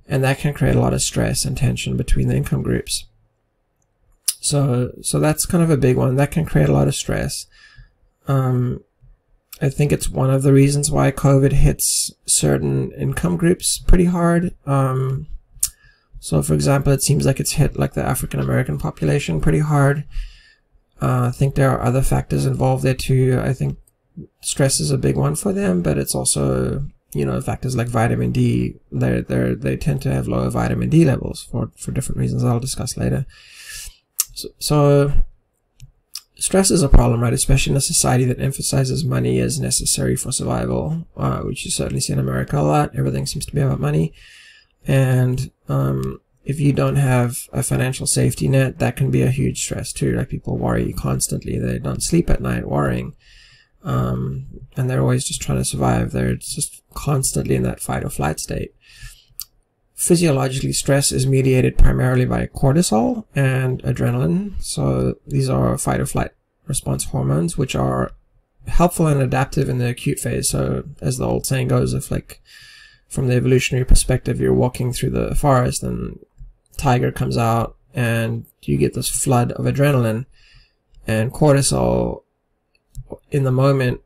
Speaker 1: and that can create a lot of stress and tension between the income groups. So that's kind of a big one that can create a lot of stress. I think it's one of the reasons why COVID hits certain income groups pretty hard. So for example, it seems like it's hit like the African American population pretty hard. I think there are other factors involved there too. I think stress is a big one for them, but it's also, you know, factors like vitamin D. They tend to have lower vitamin D levels for different reasons I'll discuss later. So stress is a problem, right? Especially in a society that emphasizes money as necessary for survival, which you certainly see in America a lot. Everything seems to be about money. And if you don't have a financial safety net, that can be a huge stress too. Like, people worry constantly. They don't sleep at night worrying. And they're always just trying to survive. They're just constantly in that fight or flight state. Physiologically, stress is mediated primarily by cortisol and adrenaline. So these are fight or flight response hormones, which are helpful and adaptive in the acute phase. So as the old saying goes, if like from the evolutionary perspective, you're walking through the forest and tiger comes out and you get this flood of adrenaline and cortisol, in the moment,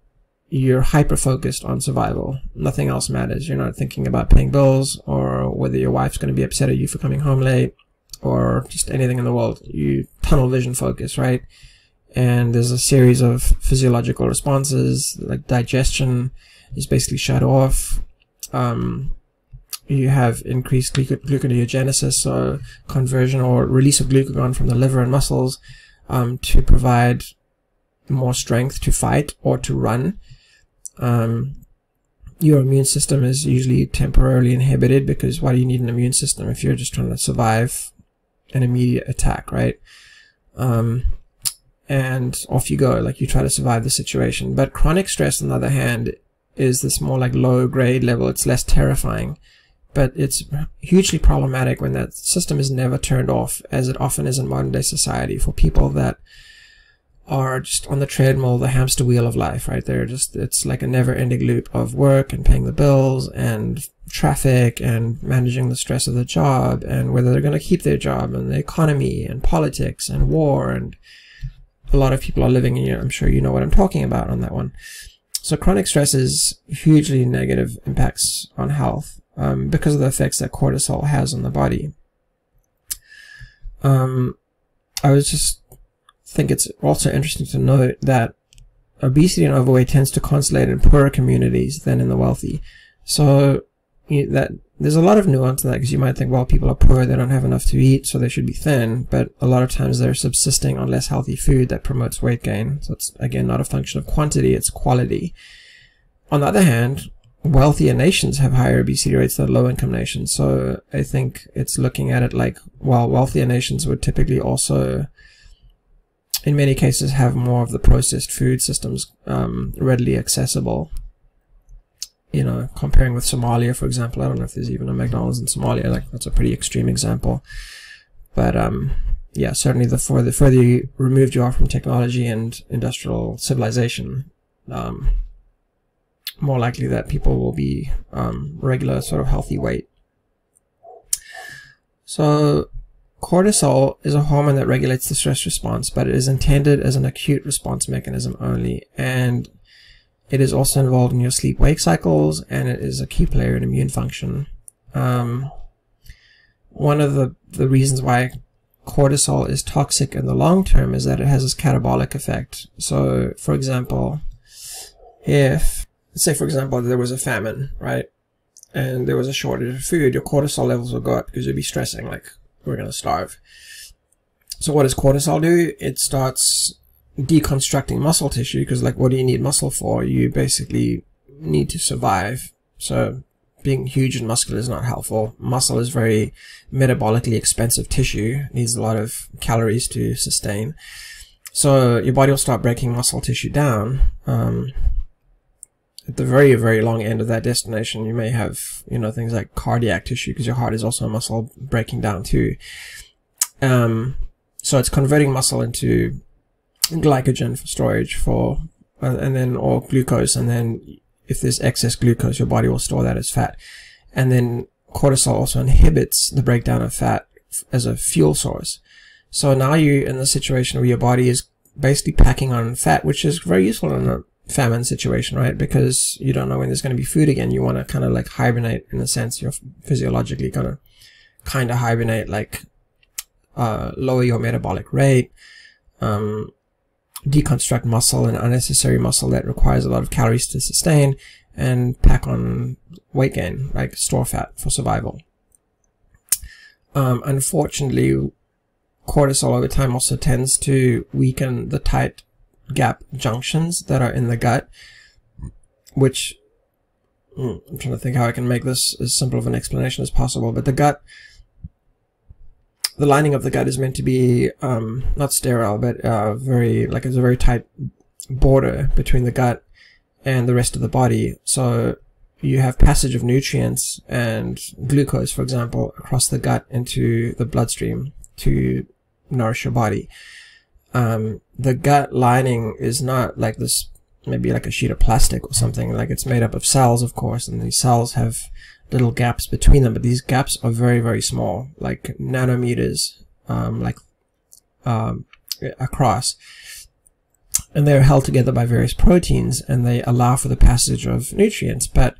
Speaker 1: you're hyper-focused on survival. Nothing else matters. You're not thinking about paying bills or whether your wife's going to be upset at you for coming home late or just anything in the world. You tunnel vision focus, right? And there's a series of physiological responses, like digestion is basically shut off. You have increased gluconeogenesis, so conversion or release of glucagon from the liver and muscles to provide more strength to fight or to run. Your immune system is usually temporarily inhibited, because why do you need an immune system if you're just trying to survive an immediate attack, right? And off you go, like you try to survive the situation. But chronic stress, on the other hand, is this more like low grade level. It's less terrifying, but it's hugely problematic when that system is never turned off, as it often is in modern day society for people that are just on the treadmill, the hamster wheel of life, right? It's like a never ending loop of work and paying the bills and traffic and managing the stress of the job and whether they're going to keep their job and the economy and politics and war. And a lot of people are living in, I'm sure you know what I'm talking about on that one. So chronic stress is hugely negative impacts on health because of the effects that cortisol has on the body. Think it's also interesting to note that obesity and overweight tends to concentrate in poorer communities than in the wealthy. So that there's a lot of nuance to that, because you might think, well, people are poor, they don't have enough to eat, so they should be thin, but a lot of times they're subsisting on less healthy food that promotes weight gain. So it's, again, not a function of quantity, it's quality. On the other hand, wealthier nations have higher obesity rates than low-income nations. So I think it's looking at it like, well, wealthier nations would typically also, in many cases, have more of the processed food systems readily accessible. You know, comparing with Somalia, for example. I don't know if there's even a McDonald's in Somalia. Like, that's a pretty extreme example. But yeah, certainly the further you removed you are from technology and industrial civilization, more likely that people will be regular sort of healthy weight. So cortisol is a hormone that regulates the stress response, but it is intended as an acute response mechanism only, and it is also involved in your sleep-wake cycles, and it is a key player in immune function. One of the reasons why cortisol is toxic in the long term is that it has this catabolic effect. So, for example, let's say, for example, there was a famine, right? And there was a shortage of food, your cortisol levels will go up because you'll be stressing, like, we're going to starve. So what does cortisol do? It starts deconstructing muscle tissue, because, like, what do you need muscle for? You basically need to survive. So being huge and muscular is not helpful. Muscle is very metabolically expensive tissue, needs a lot of calories to sustain. So your body will start breaking muscle tissue down. At the very, very long end of that destination, you may have, you know, things like cardiac tissue, because your heart is also a muscle breaking down too. So it's converting muscle into glycogen for storage, and then, or glucose, and then if there's excess glucose, your body will store that as fat. And then cortisol also inhibits the breakdown of fat as a fuel source. So now you're in the situation where your body is basically packing on fat, which is very useful in a famine situation, right? Because you don't know when there's going to be food again. You want to kind of like hibernate, in a sense. You're physiologically going to kind of hibernate, like lower your metabolic rate, deconstruct muscle and unnecessary muscle that requires a lot of calories to sustain, and pack on weight gain, like store fat for survival. Unfortunately, cortisol over time also tends to weaken the tight gap junctions that are in the gut, which I'm trying to think how I can make this as simple of an explanation as possible. But the lining of the gut is meant to be not sterile, but it's a very tight border between the gut and the rest of the body. So you have passage of nutrients and glucose, for example, across the gut into the bloodstream to nourish your body. The gut lining is not like this, maybe like a sheet of plastic or something. Like, it's made up of cells, of course, and these cells have little gaps between them, but these gaps are very, very small, like nanometers, across, and they're held together by various proteins, and they allow for the passage of nutrients. But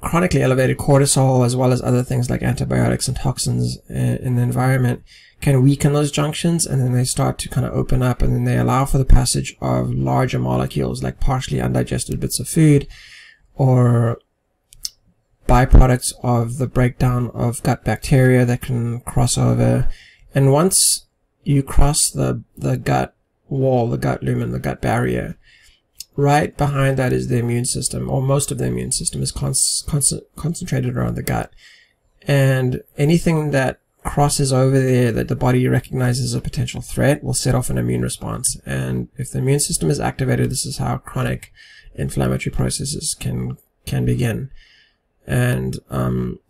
Speaker 1: chronically elevated cortisol, as well as other things like antibiotics and toxins in the environment, can weaken those junctions, and then they start to kind of open up, and then they allow for the passage of larger molecules, like partially undigested bits of food, or byproducts of the breakdown of gut bacteria that can cross over. And once you cross the gut wall, the gut lumen, the gut barrier, right behind that is the immune system, or most of the immune system is concentrated around the gut. And anything that crosses over there that the body recognizes as a potential threat will set off an immune response. And if the immune system is activated, this is how chronic inflammatory processes can begin. And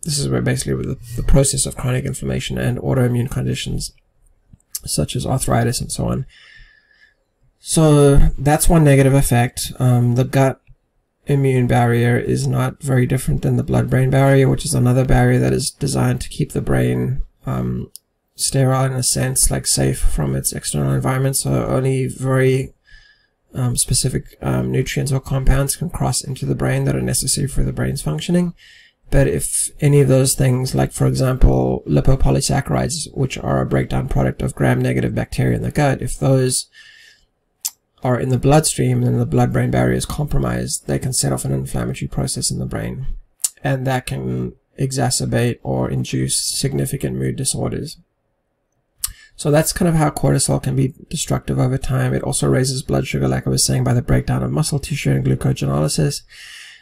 Speaker 1: this is where basically the process of chronic inflammation and autoimmune conditions such as arthritis and so on. So that's one negative effect. The gut immune barrier is not very different than the blood-brain barrier, which is another barrier that is designed to keep the brain sterile in a sense, like safe from its external environment. So only very specific nutrients or compounds can cross into the brain that are necessary for the brain's functioning. But if any of those things, like for example lipopolysaccharides, which are a breakdown product of gram-negative bacteria in the gut, if those are in the bloodstream and the blood-brain barrier is compromised, they can set off an inflammatory process in the brain, and that can exacerbate or induce significant mood disorders. So that's kind of how cortisol can be destructive over time. It also raises blood sugar, like I was saying, by the breakdown of muscle tissue and glucogenolysis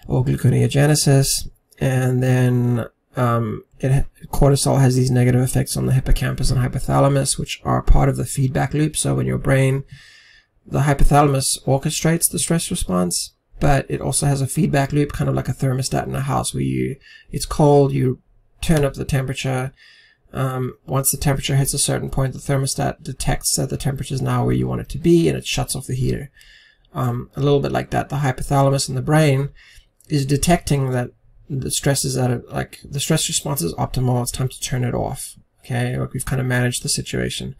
Speaker 1: or gluconeogenesis. And then cortisol has these negative effects on the hippocampus and hypothalamus, which are part of the feedback loop. So when your brain, the hypothalamus orchestrates the stress response, but it also has a feedback loop, kind of like a thermostat in a house, where it's cold, you turn up the temperature. Once the temperature hits a certain point, the thermostat detects that the temperature is now where you want it to be, and it shuts off the heater. A little bit like that, the hypothalamus in the brain is detecting that the stress is the stress response is optimal, it's time to turn it off. Okay, like we've kind of managed the situation.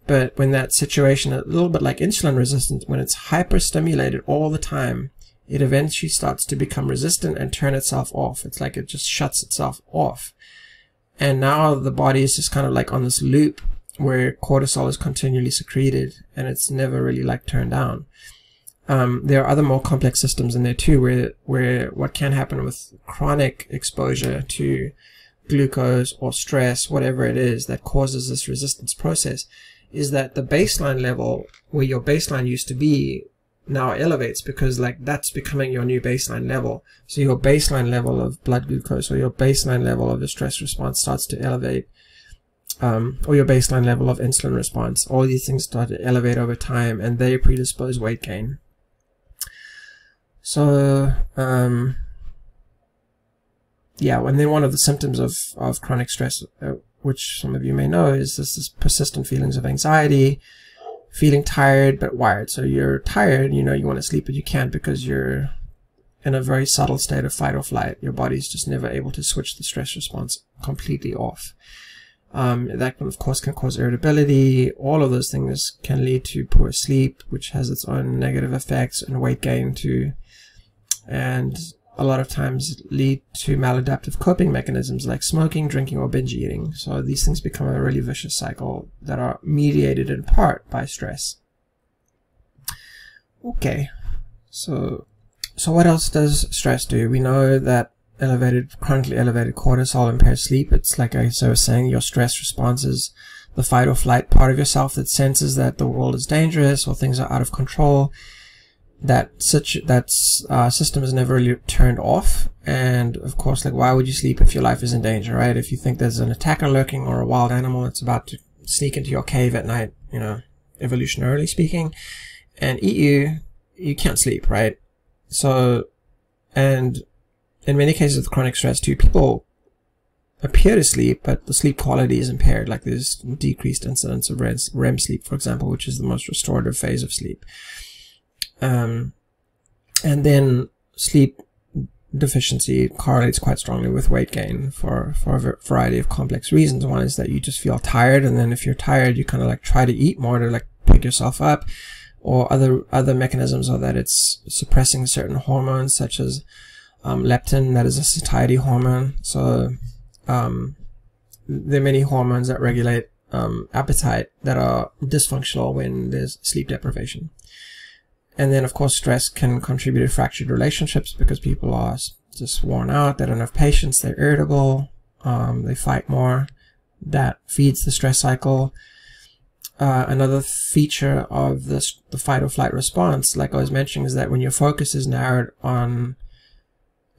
Speaker 1: But when that situation, a little bit like insulin resistance, when it's hyper-stimulated all the time, it eventually starts to become resistant and turn itself off. It's like it just shuts itself off. And now the body is just kind of like on this loop where cortisol is continually secreted and it's never really like turned down. There are other more complex systems in there too, where what can happen with chronic exposure to glucose or stress, whatever it is that causes this resistance process, is that the baseline level where your baseline used to be now elevates, because like that's becoming your new baseline level. So your baseline level of blood glucose or your baseline level of the stress response starts to elevate, or your baseline level of insulin response. All these things start to elevate over time, and they predispose weight gain. So yeah, and then one of the symptoms of chronic stress, which some of you may know, is this persistent feelings of anxiety, feeling tired but wired. So you're tired, you know you want to sleep, but you can't because you're in a very subtle state of fight or flight. Your body's just never able to switch the stress response completely off. That of course can cause irritability. All of those things can lead to poor sleep, which has its own negative effects, and weight gain too, and a lot of times lead to maladaptive coping mechanisms like smoking, drinking, or binge eating. So these things become a really vicious cycle that are mediated in part by stress. Okay, so what else does stress do? We know that chronically elevated cortisol impairs sleep. It's like I was saying, your stress response is the fight or flight part of yourself that senses that the world is dangerous or things are out of control. That system is never really turned off. And of course, like, why would you sleep if your life is in danger, right? If you think there's an attacker lurking or a wild animal that's about to sneak into your cave at night, you know, evolutionarily speaking, and eat you, you can't sleep, right? So, and in many cases with chronic stress too, people appear to sleep, but the sleep quality is impaired. Like there's decreased incidence of REM sleep, for example, which is the most restorative phase of sleep. And then sleep deficiency correlates quite strongly with weight gain for a variety of complex reasons. One is that you just feel tired, and then if you're tired, you kind of like try to eat more to like pick yourself up. Or other mechanisms are that it's suppressing certain hormones such as leptin, that is a satiety hormone. So there are many hormones that regulate appetite that are dysfunctional when there's sleep deprivation. And then, of course, stress can contribute to fractured relationships because people are just worn out, they don't have patience, they're irritable, they fight more. That feeds the stress cycle. Another feature of the fight or flight response, like I was mentioning, is that when your focus is narrowed on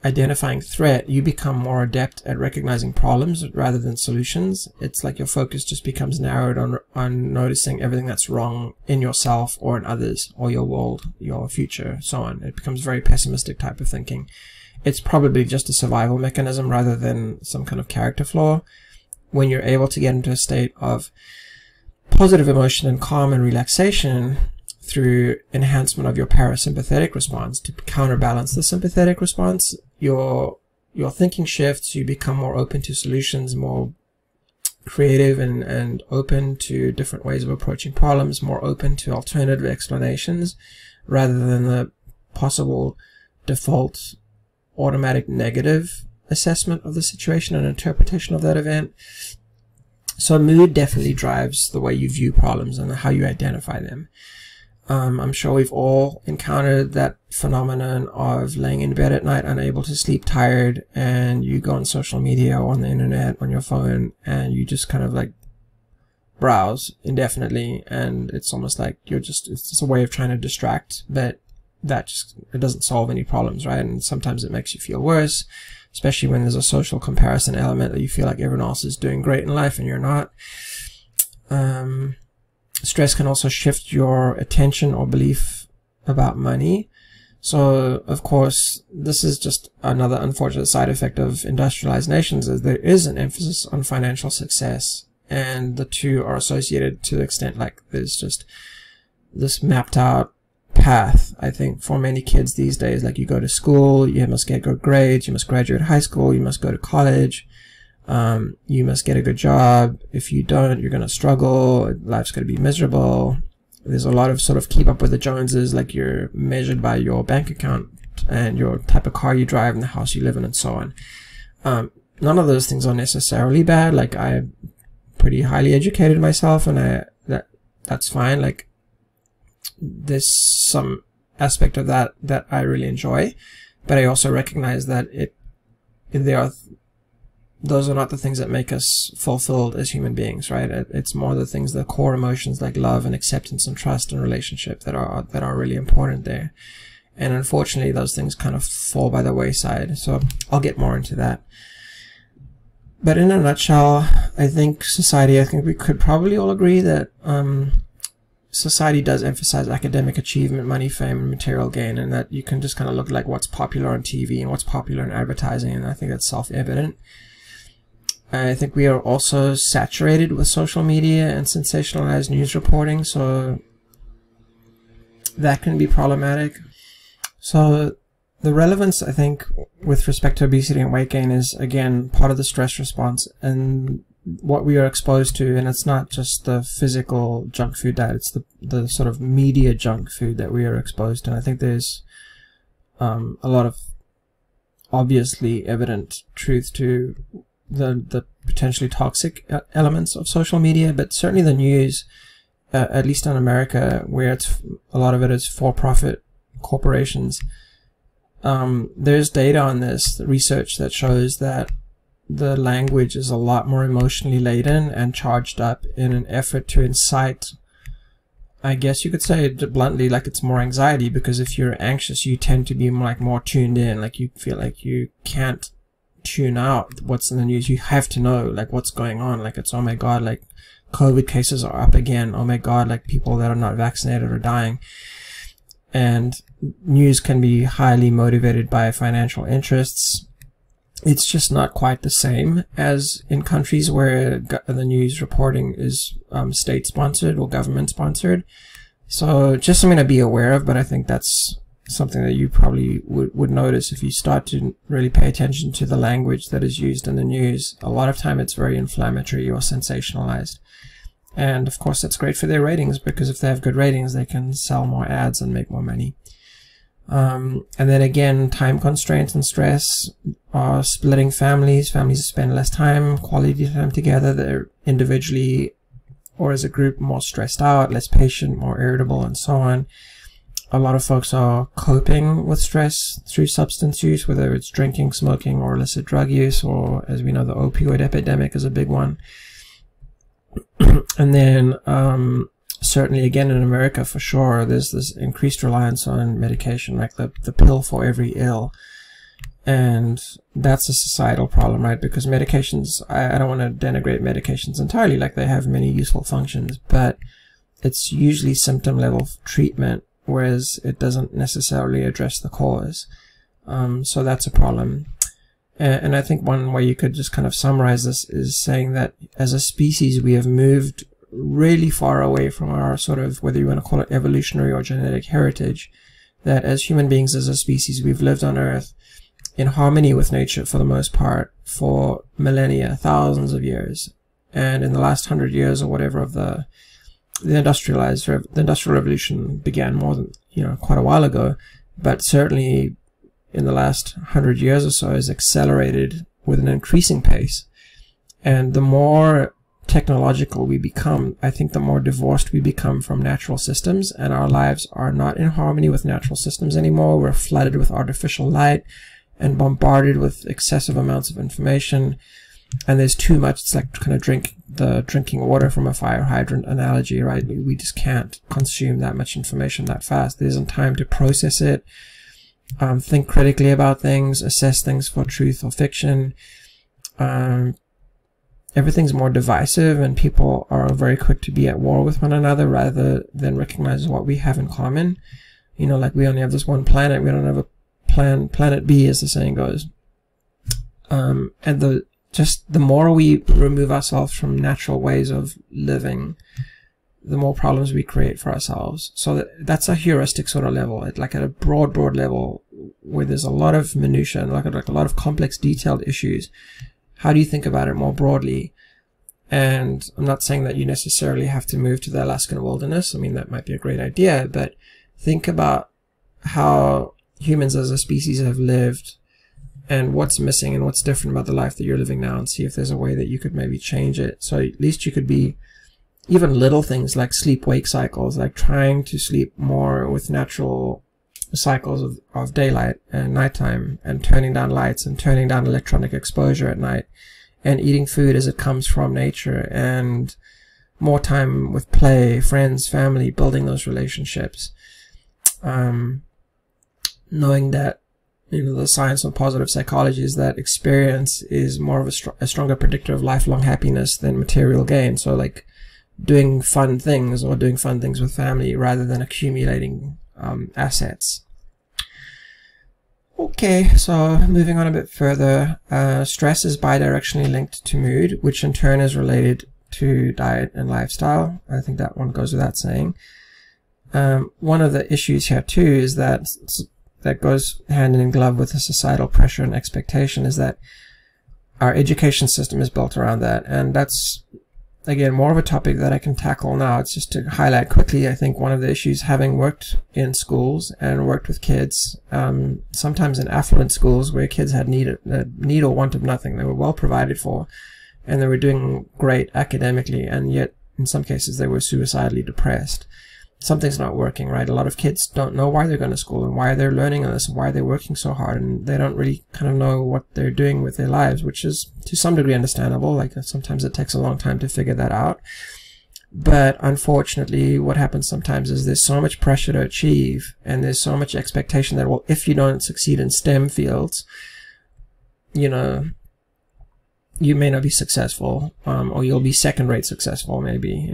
Speaker 1: identifying threat, you become more adept at recognizing problems rather than solutions. It's like your focus just becomes narrowed on noticing everything that's wrong in yourself or in others or your world, your future, so on. It becomes very pessimistic type of thinking. It's probably just a survival mechanism rather than some kind of character flaw. When you're able to get into a state of positive emotion and calm and relaxation through enhancement of your parasympathetic response to counterbalance the sympathetic response, your thinking shifts, you become more open to solutions, more creative and open to different ways of approaching problems, more open to alternative explanations rather than the possible default automatic negative assessment of the situation and interpretation of that event. So mood definitely drives the way you view problems and how you identify them. I'm sure we've all encountered that phenomenon of laying in bed at night, unable to sleep, tired, and you go on social media or on the internet, on your phone, and you just kind of like browse indefinitely, and it's almost like it's just a way of trying to distract, but it doesn't solve any problems, right? And sometimes it makes you feel worse, especially when there's a social comparison element that you feel like everyone else is doing great in life and you're not. Stress can also shift your attention or belief about money. So, of course, this is just another unfortunate side effect of industrialized nations, is there is an emphasis on financial success, and the two are associated to the extent like there's just this mapped out path, I think, for many kids these days. Like, you go to school, you must get good grades, you must graduate high school, you must go to college, you must get a good job. If you don't, you're going to struggle, life's going to be miserable. There's a lot of sort of keep up with the Joneses, like you're measured by your bank account and your type of car you drive and the house you live in and so on. None of those things are necessarily bad. Like, I'm pretty highly educated myself, and that's fine. Like, there's some aspect of that I really enjoy, but I also recognize that those are not the things that make us fulfilled as human beings, right? It's more the things, the core emotions like love and acceptance and trust and relationship that are really important there. And unfortunately, those things kind of fall by the wayside. So I'll get more into that. But in a nutshell, I think we could probably all agree that society does emphasize academic achievement, money, fame, and material gain, and that you can just kind of look like what's popular on TV and what's popular in advertising, and I think that's self-evident. I think we are also saturated with social media and sensationalized news reporting, so that can be problematic. So the relevance, I think, with respect to obesity and weight gain is, again, part of the stress response and what we are exposed to. And it's not just the physical junk food diet, it's the sort of media junk food that we are exposed to. And I think there's a lot of obviously evident truth to the potentially toxic elements of social media, but certainly the news, at least in America, where a lot of it is for-profit corporations, there's data on this, research that shows that the language is a lot more emotionally laden and charged up in an effort to incite, I guess you could say it bluntly, like it's more anxiety, because if you're anxious, you tend to be more tuned in, like you feel like you can't tune out what's in the news. You have to know like what's going on. Like, it's, oh my god, like COVID cases are up again, oh my god, like people that are not vaccinated are dying. And news can be highly motivated by financial interests. It's just not quite the same as in countries where the news reporting is state sponsored or government sponsored. So just something to be aware of, but I think that's something that you probably would notice if you start to really pay attention to the language that is used in the news. A lot of time it's very inflammatory or sensationalized. And of course that's great for their ratings, because if they have good ratings, they can sell more ads and make more money. And then again, time constraints and stress are splitting families. Families spend less time, quality time together. They're individually or as a group more stressed out, less patient, more irritable, and so on. A lot of folks are coping with stress through substance use, whether it's drinking, smoking, or illicit drug use, or, as we know, the opioid epidemic is a big one. And then certainly, again, in America, for sure, there's this increased reliance on medication, like the pill for every ill. And that's a societal problem, right? Because medications, I don't want to denigrate medications entirely, like they have many useful functions, but it's usually symptom level treatment, whereas it doesn't necessarily address the cause. So that's a problem. And I think one way you could just kind of summarize this is saying that as a species, we have moved really far away from our sort of, whether you want to call it evolutionary or genetic heritage, that as human beings, as a species, we've lived on Earth in harmony with nature for the most part for millennia, thousands of years. And in the last 100 years or whatever of the Industrial Revolution began more than, quite a while ago, but certainly in the last 100 years or so has accelerated with an increasing pace. And the more technological we become, I think the more divorced we become from natural systems, and our lives are not in harmony with natural systems anymore. We're flooded with artificial light and bombarded with excessive amounts of information, and there's too much. It's like kind of drinking water from a fire hydrant analogy, right? We just can't consume that much information that fast. There isn't time to process it, think critically about things, assess things for truth or fiction. Everything's more divisive, and people are very quick to be at war with one another rather than recognize what we have in common. Like we only have this one planet. We don't have a planet B, as the saying goes. And the more we remove ourselves from natural ways of living, the more problems we create for ourselves. So that's a heuristic sort of level, at a broad level where there's a lot of minutiae and like a lot of complex, detailed issues. How do you think about it more broadly? And I'm not saying that you necessarily have to move to the Alaskan wilderness. I mean, that might be a great idea, but think about how humans as a species have lived and what's missing and what's different about the life that you're living now, and see if there's a way that you could maybe change it. So at least you could be even little things like sleep-wake cycles, like trying to sleep more with natural cycles of daylight and nighttime, and turning down lights and turning down electronic exposure at night, and eating food as it comes from nature, and more time with play, friends, family, building those relationships. Knowing that, the science of positive psychology is that experience is more of a stronger predictor of lifelong happiness than material gain. So like doing fun things or doing fun things with family rather than accumulating assets. Okay, so moving on a bit further, stress is bidirectionally linked to mood, which in turn is related to diet and lifestyle. I think that one goes without saying. One of the issues here too is that goes hand in glove with the societal pressure and expectation, is that our education system is built around that. And that's, again, more of a topic that I can tackle now. It's just to highlight quickly, I think one of the issues, having worked in schools and worked with kids, sometimes in affluent schools where kids had need or want of nothing. They were well provided for, and they were doing great academically, and yet in some cases they were suicidally depressed. Something's not working, right? A lot of kids don't know why they're going to school and why they're learning this and why they're working so hard, and they don't really kind of know what they're doing with their lives, which is to some degree understandable. Like sometimes it takes a long time to figure that out. But unfortunately, what happens sometimes is there's so much pressure to achieve, and there's so much expectation that, well, if you don't succeed in STEM fields, you may not be successful, or you'll be second-rate successful, maybe,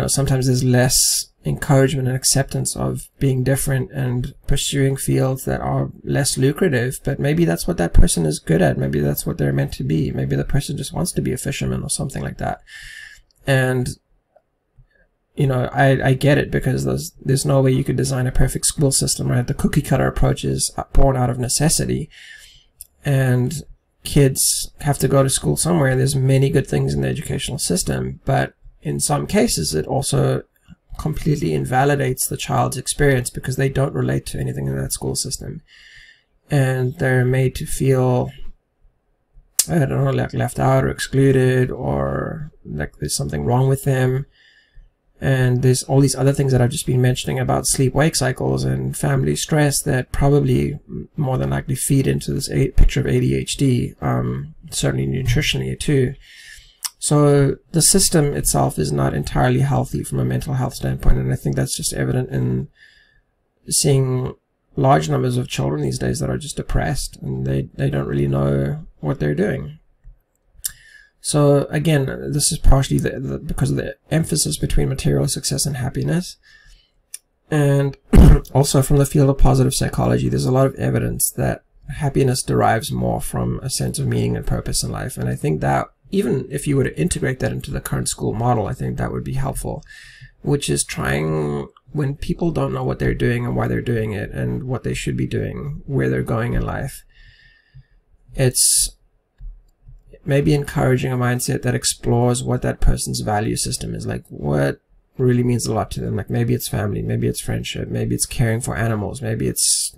Speaker 1: sometimes there's less encouragement and acceptance of being different and pursuing fields that are less lucrative, but maybe that's what that person is good at. Maybe that's what they're meant to be. Maybe the person just wants to be a fisherman or something like that. And, I get it, because there's no way you could design a perfect school system, right? The cookie cutter approach is born out of necessity, and kids have to go to school somewhere. There's many good things in the educational system, but in some cases, it also completely invalidates the child's experience because they don't relate to anything in that school system. And they're made to feel, I don't know, like left out or excluded, or like there's something wrong with them. And there's all these other things that I've just been mentioning about sleep-wake cycles and family stress that probably more than likely feed into this picture of ADHD, certainly nutritionally too. So the system itself is not entirely healthy from a mental health standpoint, and I think that's just evident in seeing large numbers of children these days that are just depressed, and they don't really know what they're doing. So again, this is partially because of the emphasis between material success and happiness. And also from the field of positive psychology, there's a lot of evidence that happiness derives more from a sense of meaning and purpose in life. And I think that even if you were to integrate that into the current school model, I think that would be helpful, which is trying, when people don't know what they're doing and why they're doing it and what they should be doing, where they're going in life, it's maybe encouraging a mindset that explores what that person's value system is, like what really means a lot to them. Like maybe it's family, maybe it's friendship, maybe it's caring for animals, maybe it's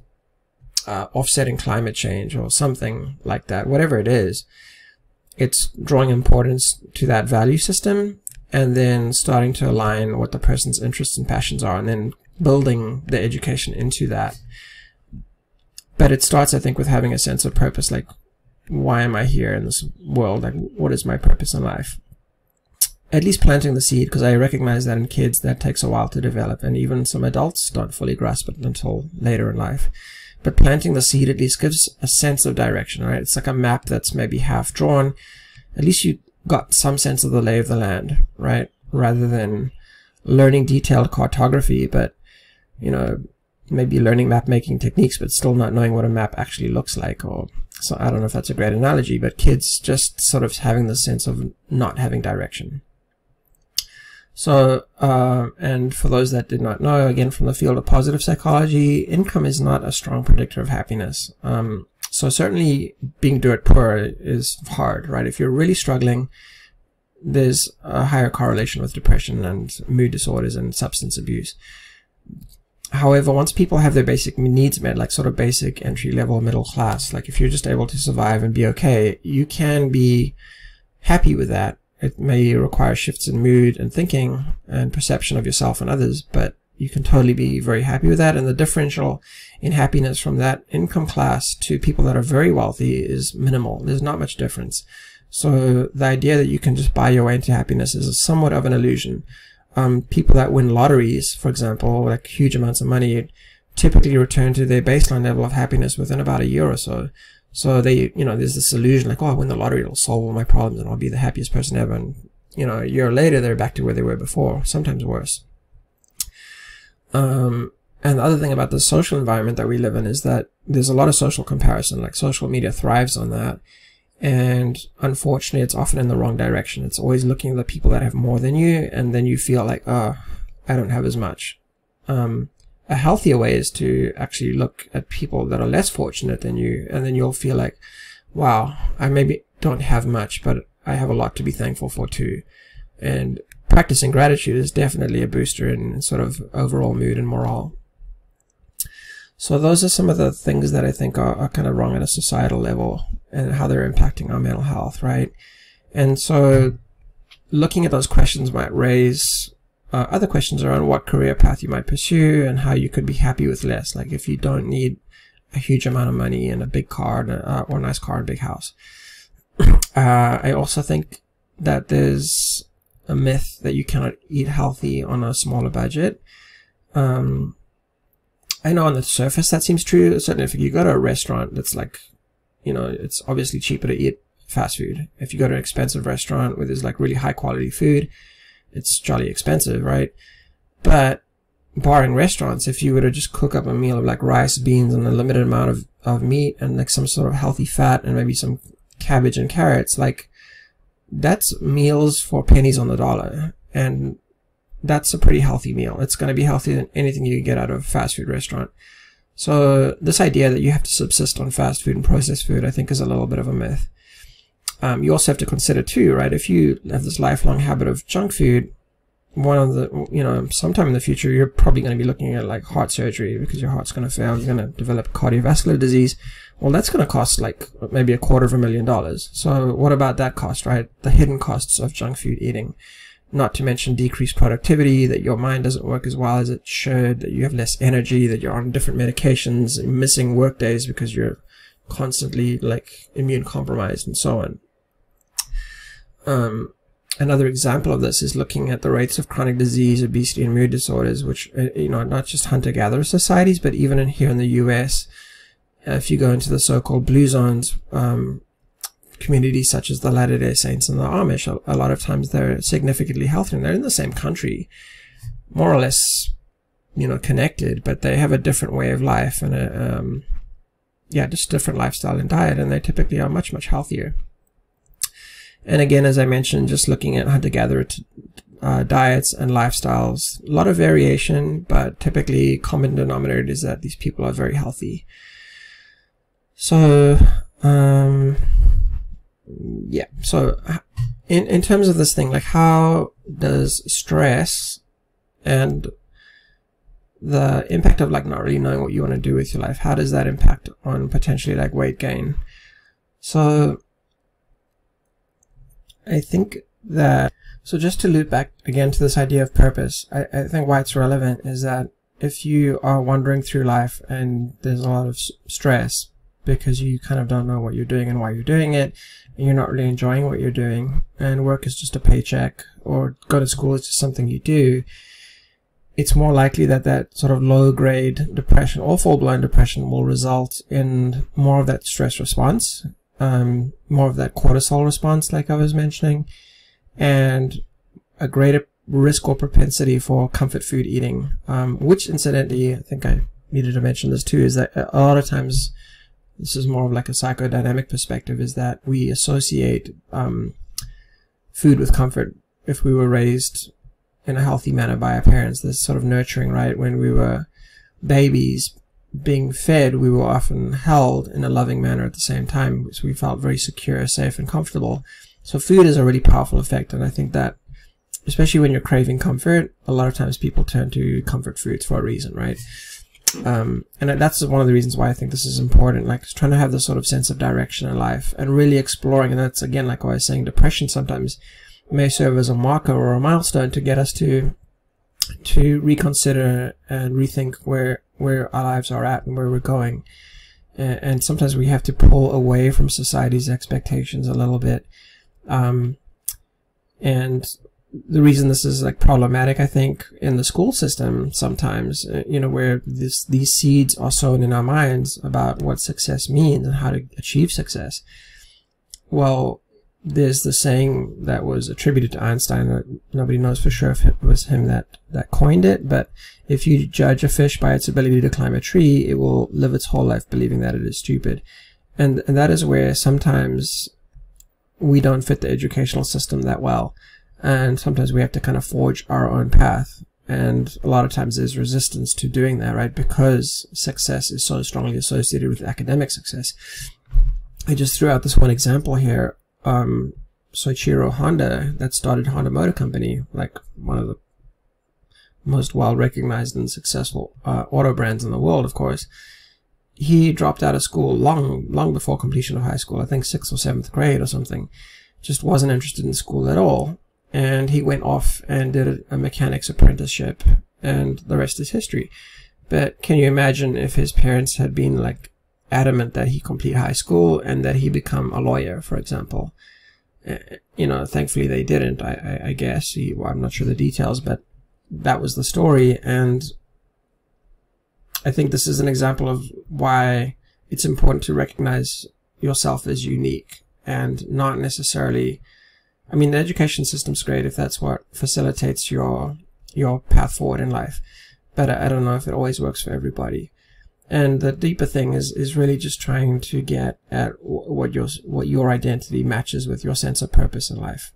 Speaker 1: offsetting climate change or something like that. Whatever it is, it's drawing importance to that value system and then starting to align what the person's interests and passions are, and then building the education into that. But it starts, I think, with having a sense of purpose, like why am I here in this world? Like what is my purpose in life? At least planting the seed, because I recognize that in kids that takes a while to develop, and even some adults don't fully grasp it until later in life. But planting the seed at least gives a sense of direction, right? It's like a map that's maybe half drawn. At least you got some sense of the lay of the land, right? Rather than learning detailed cartography, but, you know, maybe learning map making techniques, but still not knowing what a map actually looks like. Or so I don't know if that's a great analogy, but kids just sort of having the sense of not having direction. So, and for those that did not know, again, from the field of positive psychology, income is not a strong predictor of happiness. So certainly being dirt poor is hard, right? If you're really struggling, there's a higher correlation with depression and mood disorders and substance abuse. However, once people have their basic needs met, like sort of basic entry-level middle class, like if you're just able to survive and be okay, you can be happy with that. It may require shifts in mood and thinking and perception of yourself and others, but you can totally be very happy with that. And the differential in happiness from that income class to people that are very wealthy is minimal. There's not much difference. So the idea that you can just buy your way into happiness is somewhat of an illusion. People that win lotteries, for example, like huge amounts of money, typically return to their baseline level of happiness within about a year or so. So they, you know, there's this illusion like, oh, I win the lottery, it'll solve all my problems and I'll be the happiest person ever. And, you know, a year later, they're back to where they were before, sometimes worse. And the other thing about the social environment that we live in is that there's a lot of social comparison, like social media thrives on that. And unfortunately, it's often in the wrong direction. It's always looking at the people that have more than you, and then you feel like, oh, I don't have as much. A healthier way is to actually look at people that are less fortunate than you, and then you'll feel like, wow, I maybe don't have much, but I have a lot to be thankful for too. And practicing gratitude is definitely a booster in sort of overall mood and morale. So those are some of the things that I think are kind of wrong at a societal level and how they're impacting our mental health, right? And so looking at those questions might raise other questions around what career path you might pursue and how you could be happy with less. Like if you don't need a huge amount of money and a big car or a nice car and big house. I also think that there's a myth that you cannot eat healthy on a smaller budget. I know on the surface that seems true. Certainly if you go to a restaurant that's like, you know, it's obviously cheaper to eat fast food. If you go to an expensive restaurant where there's like really high quality food, it's jolly expensive, right? But barring restaurants, if you were to just cook up a meal of like rice, beans, and a limited amount of meat and like some sort of healthy fat and maybe some cabbage and carrots, like that's meals for pennies on the dollar. And that's a pretty healthy meal. It's going to be healthier than anything you can get out of a fast food restaurant. So this idea that you have to subsist on fast food and processed food, I think, is a little bit of a myth. You also have to consider too, right? If you have this lifelong habit of junk food, one of the, you know, sometime in the future, you're probably going to be looking at like heart surgery because your heart's going to fail. You're going to develop cardiovascular disease. Well, that's going to cost like maybe $250,000. So what about that cost, right? The hidden costs of junk food eating. Not to mention decreased productivity, that your mind doesn't work as well as it should, that you have less energy, that you're on different medications, missing work days because you're constantly like immune compromised and so on. Another example of this is looking at the rates of chronic disease, obesity, and mood disorders, which, not just hunter-gatherer societies, but even here in the US, if you go into the so-called blue zones, communities such as the Latter-day Saints and the Amish, a lot of times they're significantly healthier, and they're in the same country, more or less, connected, but they have a different way of life and just different lifestyle and diet, and they typically are much, much healthier. And again, as I mentioned, just looking at hunter-gatherer diets and lifestyles, a lot of variation, but typically common denominator is that these people are very healthy. So, so in terms of this thing, like, how does stress and the impact of like not really knowing what you want to do with your life, how does that impact on potentially like weight gain? So I think that, so just to loop back again to this idea of purpose, I think why it's relevant is that if you are wandering through life and there's a lot of stress because you kind of don't know what you're doing and why you're doing it, and you're not really enjoying what you're doing, and work is just a paycheck, or go to school is just something you do, it's more likely that that sort of low-grade depression or full-blown depression will result in more of that stress response, more of that cortisol response like I was mentioning, and a greater risk or propensity for comfort food eating, which incidentally, I think I needed to mention this too, is that a lot of times, this is more of like a psychodynamic perspective, is that we associate food with comfort. If we were raised in a healthy manner by our parents, this sort of nurturing, right? When we were babies being fed, we were often held in a loving manner at the same time, so we felt very secure, safe, and comfortable. So food is a really powerful effect, and I think that, especially when you're craving comfort, a lot of times people turn to comfort foods for a reason, right? And that's one of the reasons why I think this is important, like trying to have this sort of sense of direction in life and really exploring. And that's, again, like I was saying, depression sometimes may serve as a marker or a milestone to get us to reconsider and rethink where our lives are at and where we're going. And sometimes we have to pull away from society's expectations a little bit. And the reason this is like problematic, I think, in the school system sometimes, where these seeds are sown in our minds about what success means and how to achieve success. Well, there's the saying that was attributed to Einstein that nobody knows for sure if it was him that coined it, but if you judge a fish by its ability to climb a tree, it will live its whole life believing that it is stupid. And that is where sometimes we don't fit the educational system that well. And sometimes we have to kind of forge our own path. And a lot of times there's resistance to doing that, right? Because success is so strongly associated with academic success. I just threw out this one example here. Soichiro Honda, that started Honda Motor Company, like one of the most well-recognized and successful auto brands in the world, of course. He dropped out of school long before completion of high school, I think 6th or 7th grade or something. Just wasn't interested in school at all. And he went off and did a mechanic's apprenticeship, and the rest is history. But can you imagine if his parents had been like adamant that he complete high school and that he become a lawyer, for example? Thankfully they didn't, I guess. I'm not sure the details, but that was the story. And I think this is an example of why it's important to recognize yourself as unique and not necessarily, I mean, the education system's great if that's what facilitates your path forward in life, but I don't know if it always works for everybody. And the deeper thing is really just trying to get at what your identity matches with your sense of purpose in life.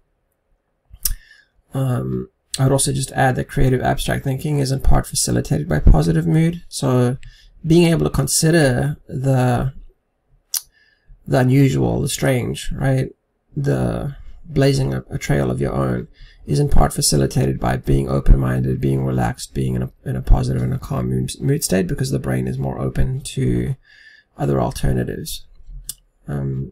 Speaker 1: I'd also just add that creative abstract thinking is in part facilitated by positive mood. So being able to consider the unusual, the strange, right? The blazing a trail of your own is in part facilitated by being open-minded, being relaxed, being in a positive and a calm mood state, because the brain is more open to other alternatives. So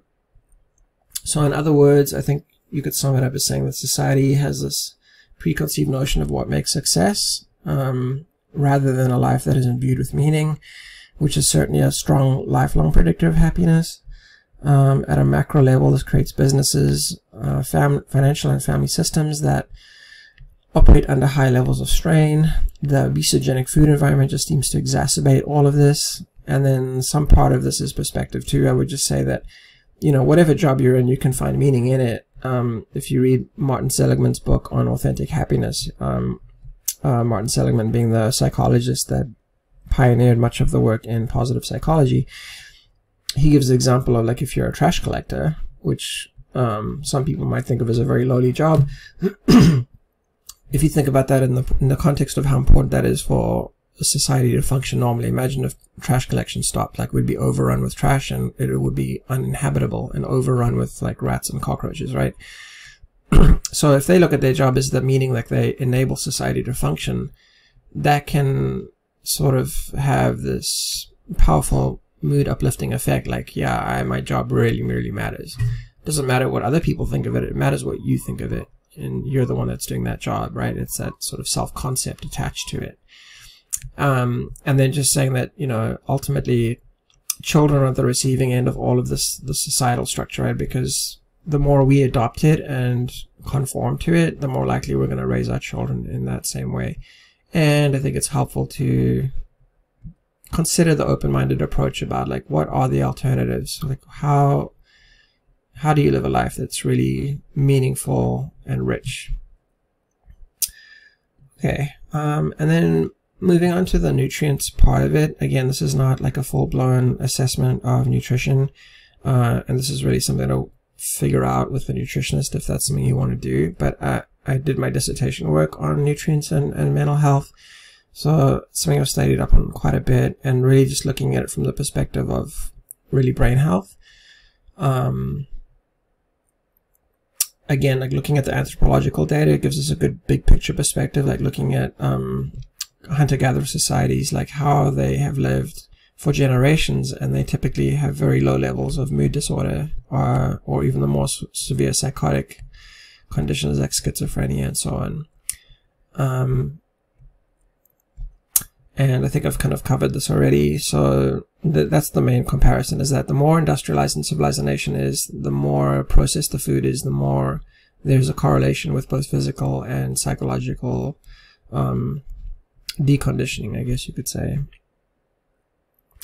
Speaker 1: in other words, I think you could sum it up as saying that society has this preconceived notion of what makes success, rather than a life that is imbued with meaning, which is certainly a strong lifelong predictor of happiness. At a macro level, this creates businesses financial and family systems that operate under high levels of strain. The obesogenic food environment just seems to exacerbate all of this. And then some part of this is perspective too. I would just say that, you know, whatever job you're in, you can find meaning in it. If you read Martin Seligman's book on authentic happiness, Martin Seligman being the psychologist that pioneered much of the work in positive psychology, he gives the example of, like, if you're a trash collector, which some people might think of as a very lowly job. If you think about that in the context of how important that is for a society to function normally, imagine if trash collection stopped. Like, we'd be overrun with trash and it would be uninhabitable and overrun with, like, rats and cockroaches, right? So if they look at their job as the meaning, like, they enable society to function, that can sort of have this powerful mood uplifting effect. Like, yeah, my job really, really matters. Doesn't matter what other people think of it. It matters what you think of it. And you're the one that's doing that job, right? It's that sort of self-concept attached to it. And then just saying that, you know, ultimately children are at the receiving end of all of the societal structure, right? Because the more we adopt it and conform to it, the more likely we're going to raise our children in that same way. And I think it's helpful to consider the open-minded approach about, like, what are the alternatives? Like, how do you live a life that's really meaningful and rich? Okay, and then moving on to the nutrients part of it. Again, this is not like a full-blown assessment of nutrition, and this is really something to figure out with the nutritionist if that's something you want to do. But I did my dissertation work on nutrients and mental health, so it's something I've studied up on quite a bit, and really just looking at it from the perspective of really brain health. Again, like, looking at the anthropological data, it gives us a good big picture perspective, like looking at hunter-gatherer societies, like how they have lived for generations, and they typically have very low levels of mood disorder, or even the more severe psychotic conditions like schizophrenia and so on. And I think I've kind of covered this already. So that's the main comparison, is that the more industrialized and civilized a nation is, the more processed the food is, the more there's a correlation with both physical and psychological deconditioning, I guess you could say.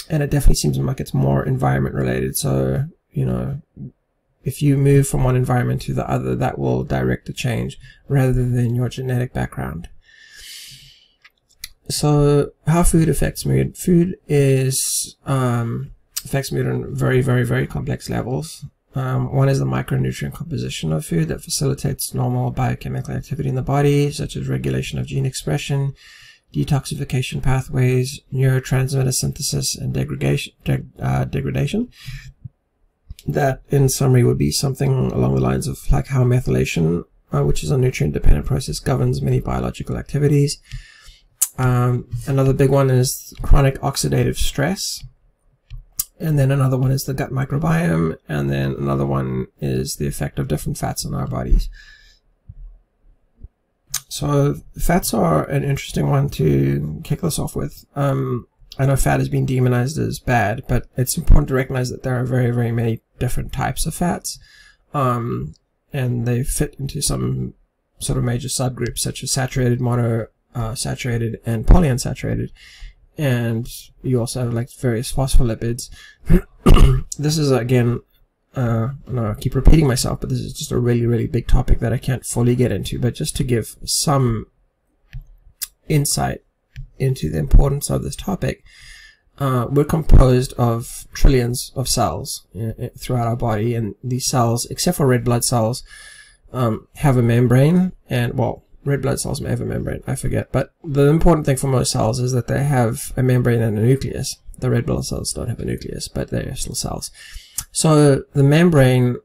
Speaker 1: And it definitely seems like it's more environment related. So, you know, if you move from one environment to the other, that will direct the change rather than your genetic background. So how food affects mood. Food affects mood on very, very, very complex levels. One is the micronutrient composition of food that facilitates normal biochemical activity in the body, such as regulation of gene expression, detoxification pathways, neurotransmitter synthesis, and degradation. That, in summary, would be something along the lines of like how methylation, which is a nutrient-dependent process, governs many biological activities. Another big one is chronic oxidative stress, and then another one is the gut microbiome, and then another one is the effect of different fats on our bodies. So fats are an interesting one to kick this off with. I know fat has been demonized as bad, but it's important to recognize that there are very, very many different types of fats, and they fit into some sort of major subgroups, such as saturated, monosaturated, and polyunsaturated. And you also have like various phospholipids. This is, again, I keep repeating myself, but this is just a really, really big topic that I can't fully get into. But just to give some insight into the importance of this topic, we're composed of trillions of cells throughout our body, and these cells, except for red blood cells, have a membrane. And, well, red blood cells may have a membrane, I forget, but the important thing for most cells is that they have a membrane and a nucleus. The red blood cells don't have a nucleus, but they're still cells. So the membrane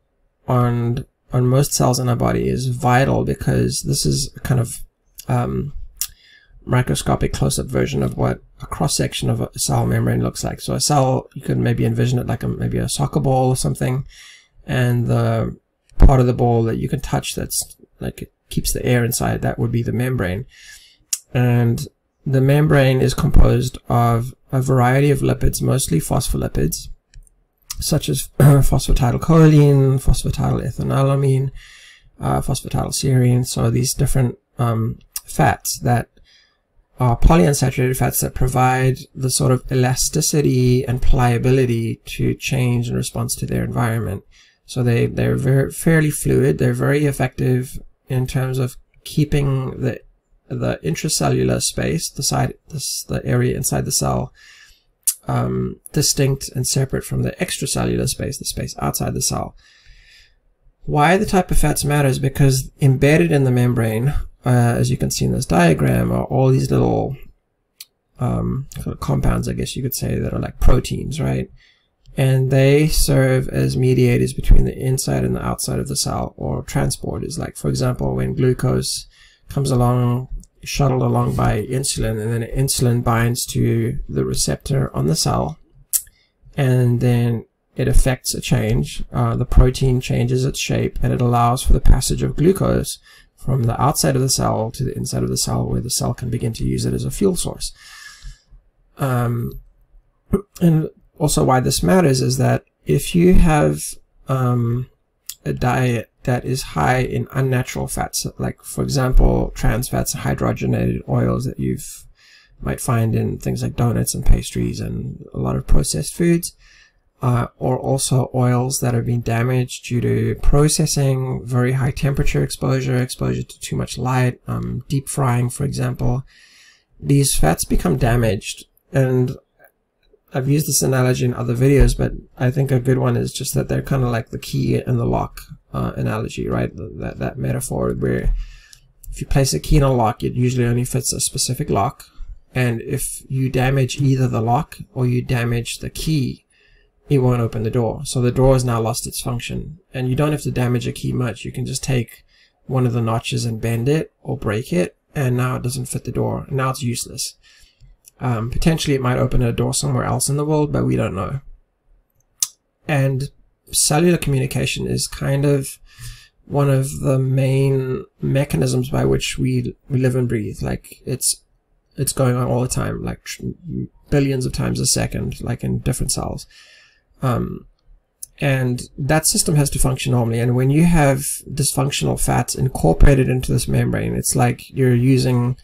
Speaker 1: on most cells in our body is vital, because this is a kind of microscopic close-up version of what a cross-section of a cell membrane looks like. So a cell, you could maybe envision it like maybe a soccer ball or something, and the part of the ball that you can touch that's like it keeps the air inside, that would be the membrane. And the membrane is composed of a variety of lipids, mostly phospholipids, such as phosphatidylcholine, phosphatidylethanolamine, phosphatidylserine. So these different fats that are polyunsaturated fats that provide the sort of elasticity and pliability to change in response to their environment. So they're fairly fluid. They're very effective in terms of keeping the intracellular space, the area inside the cell, distinct and separate from the extracellular space, the space outside the cell. Why the type of fats matters, because embedded in the membrane, as you can see in this diagram, are all these little compounds, I guess you could say, that are like proteins, right? And they serve as mediators between the inside and the outside of the cell, or transporters. Like, for example, when glucose comes along, shuttled along by insulin, and then insulin binds to the receptor on the cell, and then it affects a change. The protein changes its shape, and it allows for the passage of glucose from the outside of the cell to the inside of the cell, where the cell can begin to use it as a fuel source. And also why this matters is that if you have a diet that is high in unnatural fats, like, for example, trans fats and hydrogenated oils that you might find in things like donuts and pastries and a lot of processed foods, or also oils that have been damaged due to processing, very high temperature exposure to too much light, deep frying, for example, these fats become damaged. And I've used this analogy in other videos, but I think a good one is just that they're kind of like the key and the lock analogy, right? That metaphor where if you place a key in a lock, it usually only fits a specific lock. And if you damage either the lock or you damage the key, it won't open the door. So the door has now lost its function. And you don't have to damage a key much. You can just take one of the notches and bend it or break it, and now it doesn't fit the door. Now it's useless. Potentially it might open a door somewhere else in the world, but we don't know. And cellular communication is kind of one of the main mechanisms by which we live and breathe. Like, it's going on all the time, like billions of times a second, like in different cells. And that system has to function normally. And when you have dysfunctional fats incorporated into this membrane, it's like you're using,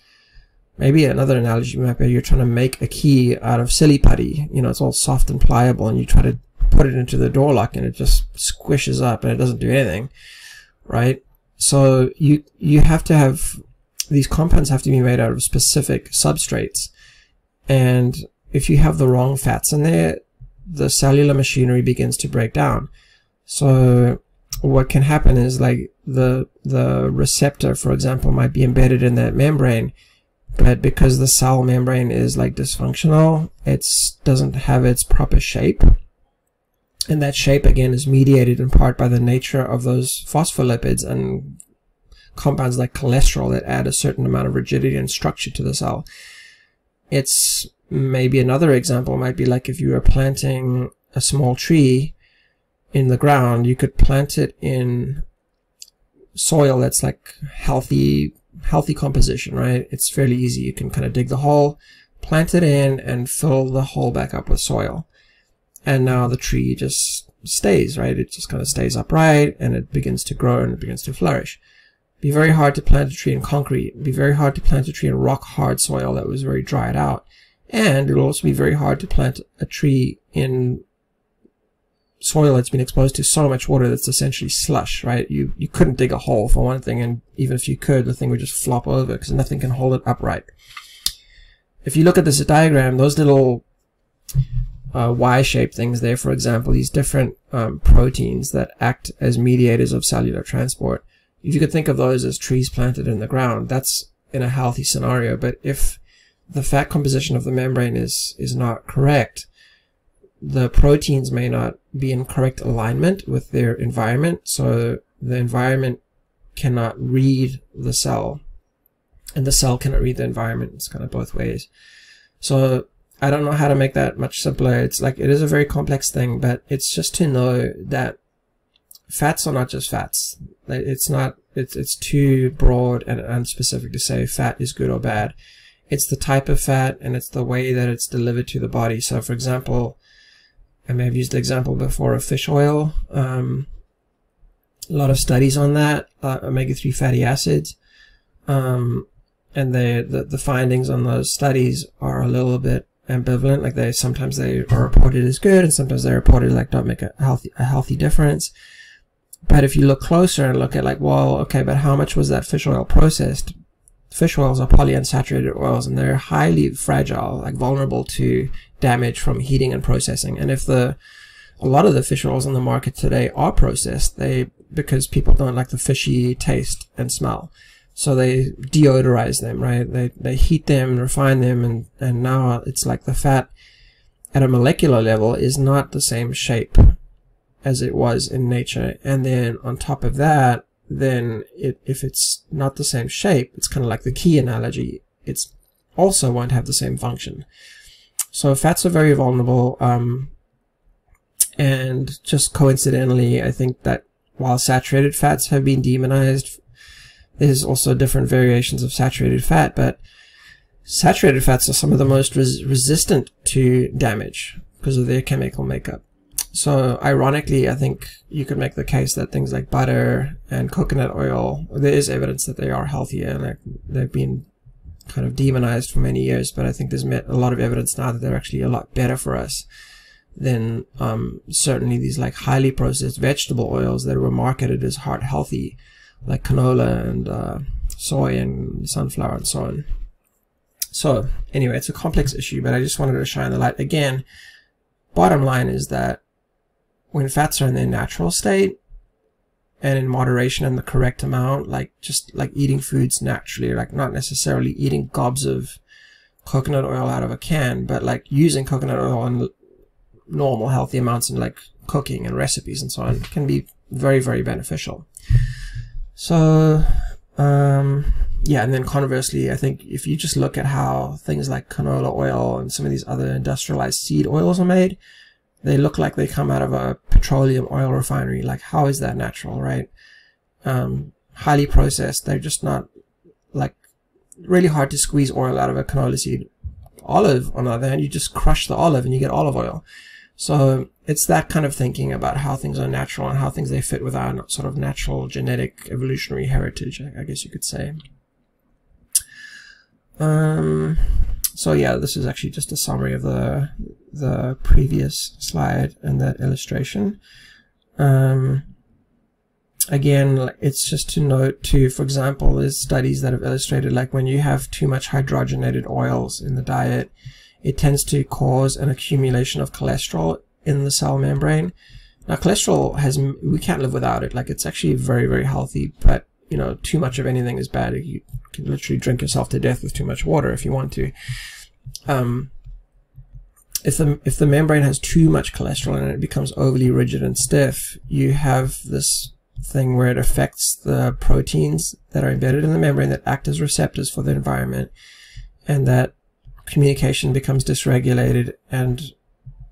Speaker 1: maybe another analogy might be, you're trying to make a key out of silly putty. You know, it's all soft and pliable, and you try to put it into the door lock and it just squishes up and it doesn't do anything, right? So you have to have, these compounds have to be made out of specific substrates. And if you have the wrong fats in there, the cellular machinery begins to break down. So what can happen is, like, the receptor, for example, might be embedded in that membrane, but because the cell membrane is like dysfunctional, it doesn't have its proper shape. And that shape, again, is mediated in part by the nature of those phospholipids and compounds like cholesterol that add a certain amount of rigidity and structure to the cell. It's maybe another example might be like if you were planting a small tree in the ground, you could plant it in soil that's like healthy composition, right? It's fairly easy. You can kind of dig the hole, plant it in, and fill the hole back up with soil. And now the tree just stays, right? It just kind of stays upright, and it begins to grow and it begins to flourish. It'd be very hard to plant a tree in concrete. It'd be very hard to plant a tree in rock hard soil that was very dried out. And it will also be very hard to plant a tree in soil that's been exposed to so much water that's essentially slush, right? You couldn't dig a hole, for one thing, and even if you could, the thing would just flop over because nothing can hold it upright. If you look at this diagram, those little Y-shaped things there, for example, these different proteins that act as mediators of cellular transport, if you could think of those as trees planted in the ground, that's in a healthy scenario. But if the fat composition of the membrane is not correct, the proteins may not be in correct alignment with their environment, so the environment cannot read the cell, and the cell cannot read the environment. It's kind of both ways. So I don't know how to make that much simpler. It's like, it is a very complex thing, but it's just to know that fats are not just fats. It's too broad and unspecific to say fat is good or bad. It's the type of fat, and it's the way that it's delivered to the body. So, for example, I may have used the example before of fish oil. A lot of studies on that, omega-3 fatty acids. And the findings on those studies are a little bit ambivalent. Like sometimes they are reported as good, and sometimes they're reported like don't make a healthy difference. But if you look closer and look at like, well, okay, but how much was that fish oil processed? Fish oils are polyunsaturated oils, and they're highly fragile, like vulnerable to damage from heating and processing. And if a lot of the fish oils on the market today are processed, because people don't like the fishy taste and smell, so they deodorize them, right? They heat them, refine them, and now it's like the fat at a molecular level is not the same shape as it was in nature. And then on top of that, then if it's not the same shape, it's kind of like the key analogy, it's also won't have the same function. So fats are very vulnerable, and just coincidentally, I think that while saturated fats have been demonized, there's also different variations of saturated fat, but saturated fats are some of the most resistant to damage because of their chemical makeup. So ironically, I think you could make the case that things like butter and coconut oil, there is evidence that they are healthier, and they've been kind of demonized for many years, but I think there's a lot of evidence now that they're actually a lot better for us than certainly these like highly processed vegetable oils that were marketed as heart healthy, like canola and soy and sunflower and so on. So anyway, it's a complex issue, but I just wanted to shine the light. Again, bottom line is that when fats are in their natural state and in moderation and the correct amount, like just like eating foods naturally, like not necessarily eating gobs of coconut oil out of a can, but like using coconut oil in normal healthy amounts in like cooking and recipes and so on, can be very, very beneficial. So yeah, and then conversely, I think if you just look at how things like canola oil and some of these other industrialized seed oils are made, they look like they come out of a petroleum oil refinery. Like, how is that natural, right? Highly processed. They're just not, like, really hard to squeeze oil out of a canola seed. Olive, on the other hand, you just crush the olive and you get olive oil. So it's that kind of thinking about how things are natural and how things they fit with our sort of natural genetic evolutionary heritage, I guess you could say. So yeah, this is actually just a summary of the previous slide and that illustration. Again, it's just to note too, for example, there's studies that have illustrated like when you have too much hydrogenated oils in the diet, it tends to cause an accumulation of cholesterol in the cell membrane. Now cholesterol we can't live without it. Like, it's actually very, very healthy, but you know, too much of anything is bad. You can literally drink yourself to death with too much water if you want to. If the membrane has too much cholesterol in it, it becomes overly rigid and stiff. You have this thing where it affects the proteins that are embedded in the membrane that act as receptors for the environment, and that communication becomes dysregulated, and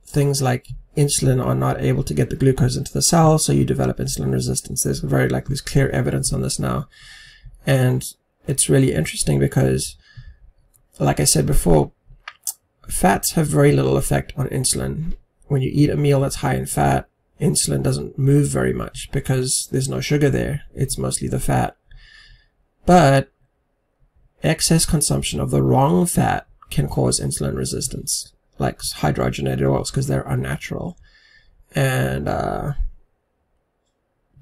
Speaker 1: things like insulin are not able to get the glucose into the cell, so you develop insulin resistance. There's clear evidence on this now, and it's really interesting because, like I said before, fats have very little effect on insulin. When you eat a meal that's high in fat, insulin doesn't move very much because there's no sugar there. It's mostly the fat. But excess consumption of the wrong fat can cause insulin resistance, like hydrogenated oils, because they're unnatural. And I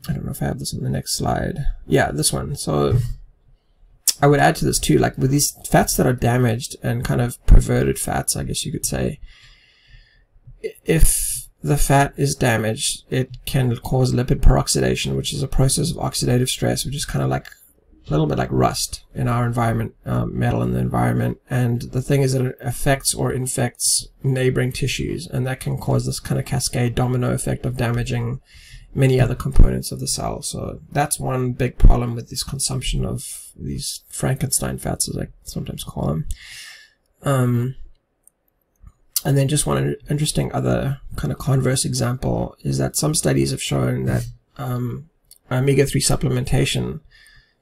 Speaker 1: don't know if I have this on the next slide. Yeah, this one. So I would add to this too, like with these fats that are damaged and kind of perverted fats, I guess you could say, if the fat is damaged, it can cause lipid peroxidation, which is a process of oxidative stress, which is kind of like a little bit like rust in our environment, metal in the environment. And the thing is that it affects or infects neighboring tissues, and that can cause this kind of cascade domino effect of damaging many other components of the cell. So that's one big problem with this consumption of these Frankenstein fats, as I sometimes call them. And then just one interesting other kind of converse example is that some studies have shown that omega-3 supplementation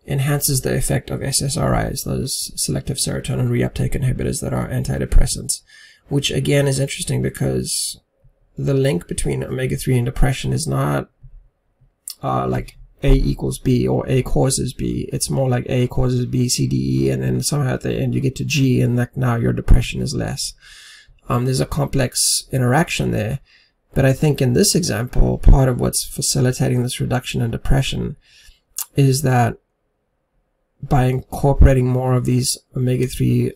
Speaker 1: enhances the effect of SSRIs, those selective serotonin reuptake inhibitors that are antidepressants, which again is interesting because the link between omega-3 and depression is not like A equals B or A causes B. It's more like A causes B, C, D, E, and then somehow at the end you get to G, and like now your depression is less. There's a complex interaction there. But I think in this example, part of what's facilitating this reduction in depression is that by incorporating more of these omega-3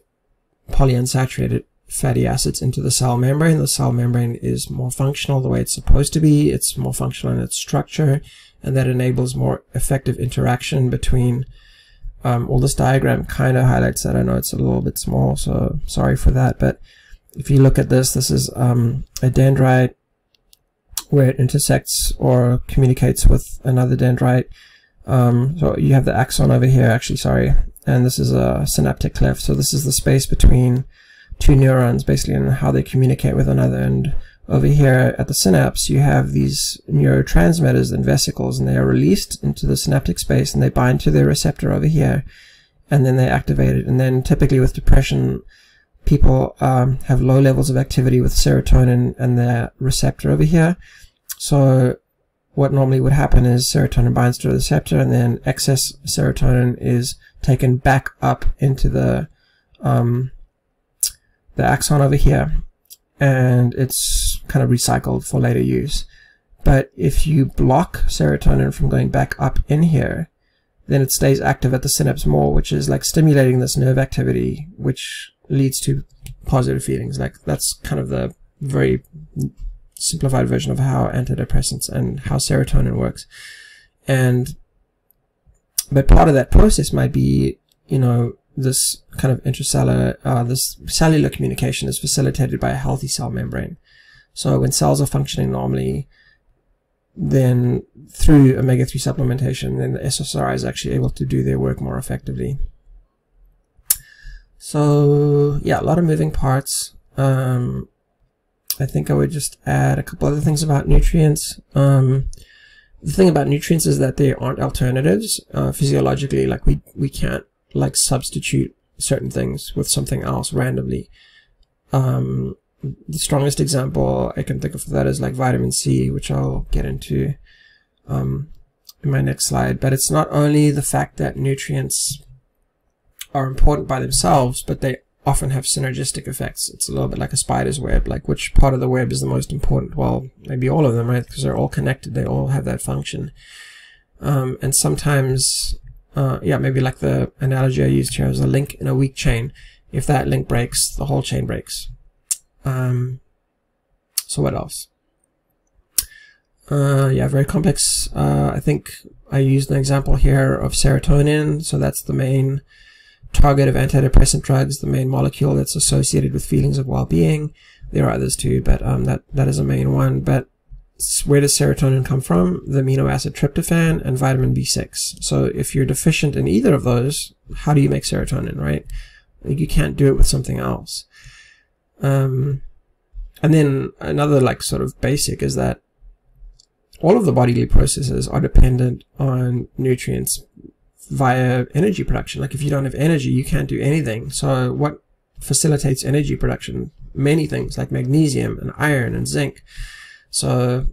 Speaker 1: polyunsaturated fatty acids into the cell membrane is more functional the way it's supposed to be. It's more functional in its structure, and that enables more effective interaction between well, this diagram kind of highlights that. I know it's a little bit small, so sorry for that. But if you look at this, this is a dendrite where it intersects or communicates with another dendrite. So you have the axon over here, actually, sorry, and this is a synaptic cleft. So this is the space between two neurons, basically, and how they communicate with another. And over here at the synapse, you have these neurotransmitters and vesicles, and they are released into the synaptic space, and they bind to their receptor over here, and then they activate it. And then typically with depression, people have low levels of activity with serotonin and the receptor over here. So what normally would happen is serotonin binds to the receptor, and then excess serotonin is taken back up into the axon over here, and it's kind of recycled for later use. But if you block serotonin from going back up in here, then it stays active at the synapse more, which is like stimulating this nerve activity, which leads to positive feelings. Like that's kind of the very simplified version of how antidepressants and how serotonin works. But part of that process might be, you know, this kind of intracellular, this cellular communication is facilitated by a healthy cell membrane. So when cells are functioning normally, then through omega-3 supplementation, then the SSRI is actually able to do their work more effectively. So yeah, a lot of moving parts. I think I would just add a couple other things about nutrients. The thing about nutrients is that they aren't alternatives. Physiologically, like we can't like substitute certain things with something else randomly. The strongest example I can think of for that is like vitamin C, which I'll get into in my next slide. But it's not only the fact that nutrients are important by themselves, but they often have synergistic effects. It's a little bit like a spider's web. Like, which part of the web is the most important? Well, maybe all of them, right? Because they're all connected. They all have that function. And sometimes, yeah, maybe like the analogy I used here is a link in a weak chain. If that link breaks, the whole chain breaks. So what else? Yeah, very complex. I think I used an example here of serotonin. So that's the main target of antidepressant drugs, the main molecule that's associated with feelings of well-being. There are others too, but that is a main one. But where does serotonin come from? The amino acid tryptophan and vitamin B6. So if you're deficient in either of those, how do you make serotonin, right? You can't do it with something else. And then another like sort of basic is that all of the bodily processes are dependent on nutrients via energy production. Like if you don't have energy, you can't do anything. So what facilitates energy production? Many things like magnesium and iron and zinc. So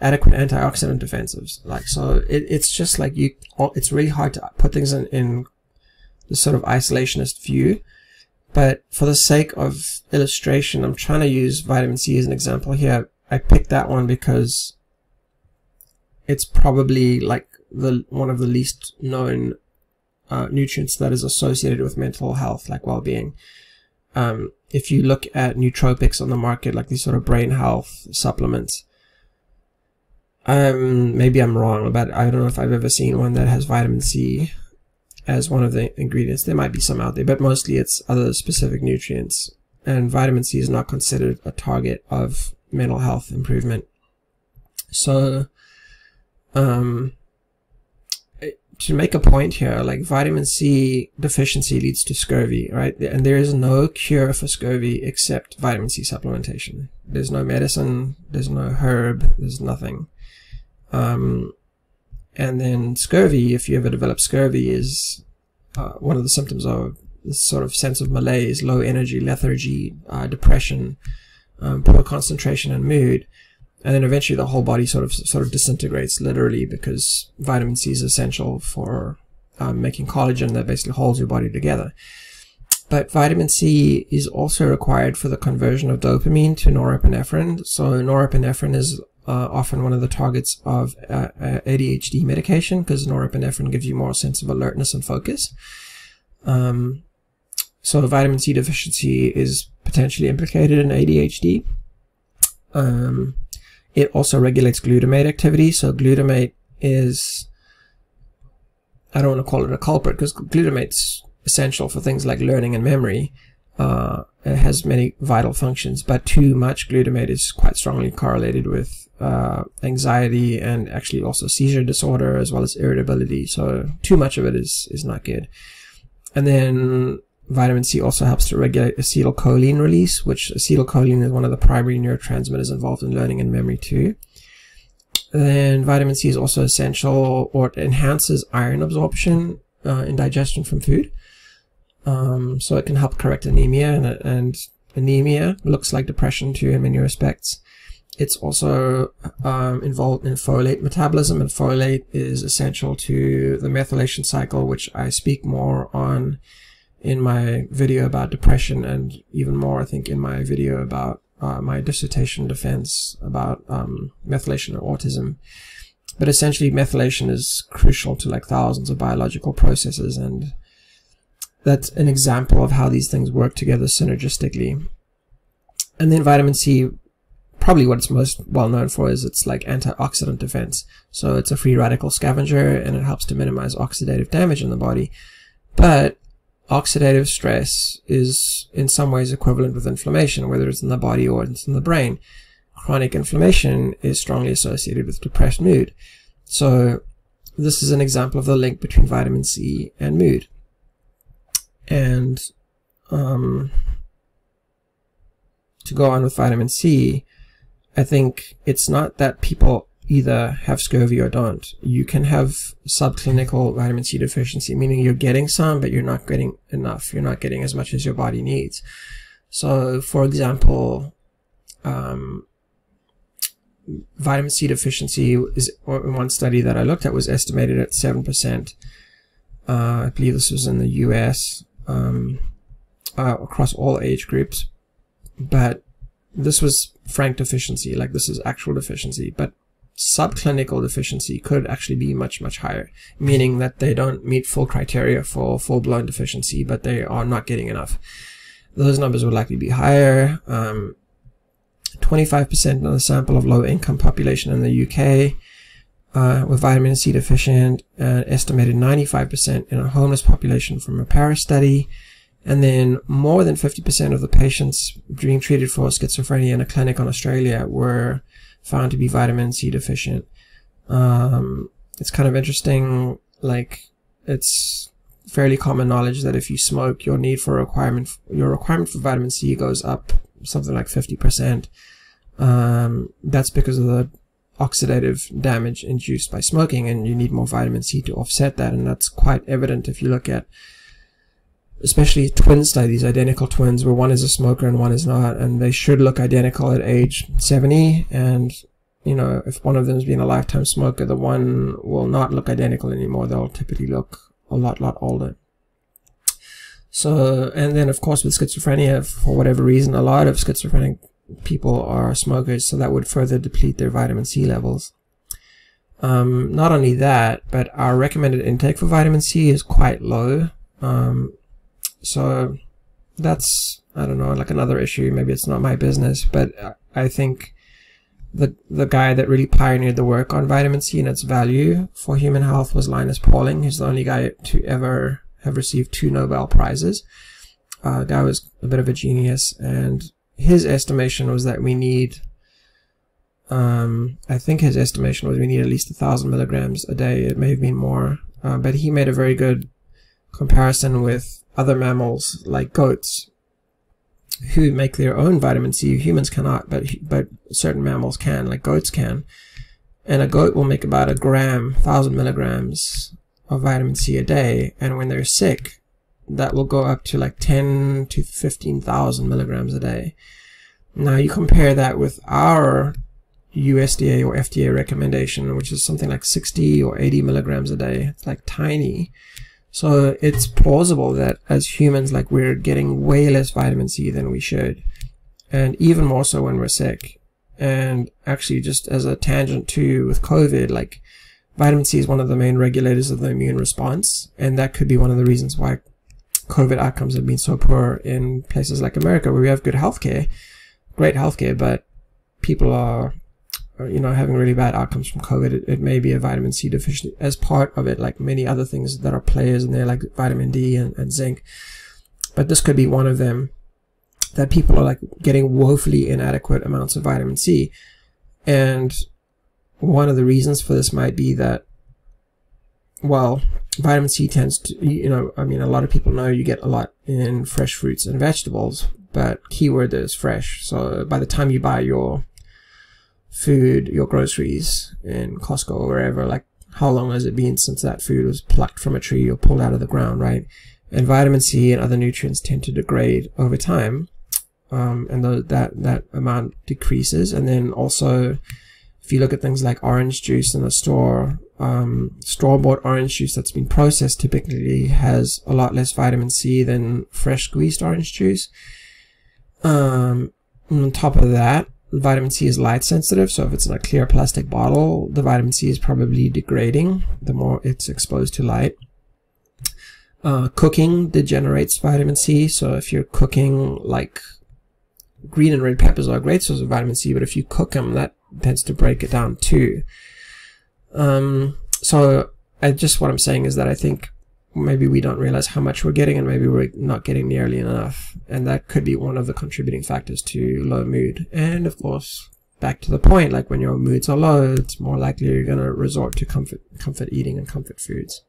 Speaker 1: adequate antioxidant defensives. Like, so it's just like it's really hard to put things in this sort of isolationist view. But for the sake of illustration, I'm trying to use vitamin C as an example here. I picked that one because it's probably like one of the least known nutrients that is associated with mental health, like well-being. If you look at nootropics on the market, like these sort of brain health supplements, maybe I'm wrong, but I don't know if I've ever seen one that has vitamin C as one of the ingredients. There might be some out there, but mostly it's other specific nutrients. And vitamin C is not considered a target of mental health improvement. So, to make a point here, like vitamin C deficiency leads to scurvy, right? And there is no cure for scurvy except vitamin C supplementation. There's no medicine, there's no herb, there's nothing. And then scurvy, if you ever develop scurvy, is one of the symptoms of this sort of sense of malaise, low energy, lethargy, depression, poor concentration and mood. and then eventually the whole body sort of disintegrates literally, because vitamin C is essential for making collagen that basically holds your body together. But vitamin C is also required for the conversion of dopamine to norepinephrine. So norepinephrine is often one of the targets of ADHD medication, because norepinephrine gives you more sense of alertness and focus. So vitamin C deficiency is potentially implicated in ADHD. It also regulates glutamate activity. So glutamate is, I don't want to call it a culprit, because glutamate's essential for things like learning and memory. It has many vital functions, but too much glutamate is quite strongly correlated with anxiety and actually also seizure disorder, as well as irritability. So too much of it is not good. And then vitamin C also helps to regulate acetylcholine release, which acetylcholine is one of the primary neurotransmitters involved in learning and memory too. And then vitamin C is also essential, or it enhances iron absorption in digestion from food. So it can help correct anemia, and anemia looks like depression too in many respects. It's also involved in folate metabolism, and folate is essential to the methylation cycle, which I speak more on in my video about depression, and even more, I think, in my video about my dissertation defense about methylation and autism. But essentially, methylation is crucial to like thousands of biological processes, and that's an example of how these things work together synergistically. And then vitamin C, probably what it's most well known for is it's like antioxidant defense. So it's a free radical scavenger, and it helps to minimize oxidative damage in the body. But oxidative stress is in some ways equivalent with inflammation, whether it's in the body or it's in the brain. Chronic inflammation is strongly associated with depressed mood. So this is an example of the link between vitamin C and mood. And to go on with vitamin C, I think it's not that people either have scurvy or don't. You can have subclinical vitamin C deficiency, meaning you're getting some, but you're not getting enough. You're not getting as much as your body needs. So, for example, vitamin C deficiency is, in one study that I looked at, was estimated at 7%. I believe this was in the US, across all age groups. But this was frank deficiency, like this is actual deficiency. But subclinical deficiency could actually be much, much higher, meaning that they don't meet full criteria for full-blown deficiency, but they are not getting enough. Those numbers would likely be higher. 25% of the sample of low-income population in the UK with vitamin C deficient, estimated 95% in a homeless population from a Paris study, and then more than 50% of the patients being treated for schizophrenia in a clinic in Australia were found to be vitamin C deficient. It's kind of interesting, like it's fairly common knowledge that if you smoke, your requirement for vitamin C goes up something like 50%. That's because of the oxidative damage induced by smoking, and you need more vitamin C to offset that, and that's quite evident if you look at especially twin studies, identical twins, where one is a smoker and one is not, and they should look identical at age 70, and you know, if one of them has been a lifetime smoker, the one will not look identical anymore. They'll typically look a lot older. So, and then of course with schizophrenia, for whatever reason, a lot of schizophrenic people are smokers, so that would further deplete their vitamin C levels. Not only that, but our recommended intake for vitamin C is quite low. So that's, I don't know, like another issue. Maybe it's not my business, but I think the guy that really pioneered the work on vitamin C and its value for human health was Linus Pauling. He's the only guy to ever have received 2 Nobel Prizes. The guy was a bit of a genius, and his estimation was that we need, I think his estimation was we need at least 1,000 milligrams a day. It may have been more, but he made a very good comparison with other mammals like goats who make their own vitamin C. Humans cannot, but certain mammals can, like goats can. And a goat will make about 1,000 milligrams of vitamin C a day, and when they're sick, that will go up to like 10 to 15,000 milligrams a day. Now you compare that with our USDA or FDA recommendation, which is something like 60 or 80 milligrams a day. It's like tiny. So it's plausible that as humans, like, we're getting way less vitamin C than we should, and even more so when we're sick. And actually, just as a tangent too, with COVID, like, vitamin C is one of the main regulators of the immune response, and that could be one of the reasons why COVID outcomes have been so poor in places like America, where we have good healthcare, great healthcare, but people are, you know, having really bad outcomes from COVID. It may be a vitamin C deficiency as part of it, like many other things that are players in there, like vitamin D and zinc. But this could be one of them, that people are like getting woefully inadequate amounts of vitamin C. And one of the reasons for this might be that, well, vitamin C tends to, you know, I mean, a lot of people know you get a lot in fresh fruits and vegetables, but keyword is fresh. So by the time you buy your food, your groceries in Costco or wherever, like, how long has it been since that food was plucked from a tree or pulled out of the ground, right? And vitamin C and other nutrients tend to degrade over time, and that amount decreases. And then also, if you look at things like orange juice in the store, store-bought orange juice that's been processed typically has a lot less vitamin C than fresh squeezed orange juice. On top of that, vitamin C is light sensitive, so if it's in a clear plastic bottle, the vitamin C is probably degrading the more it's exposed to light. Cooking degenerates vitamin C, so if you're cooking, like, green and red peppers are a great source of vitamin C, but if you cook them, that tends to break it down too. So what I'm saying is that I think maybe we don't realize how much we're getting, and maybe we're not getting nearly enough, and that could be one of the contributing factors to low mood. And of course, back to the point, like, when your moods are low, it's more likely you're going to resort to comfort eating and comfort foods.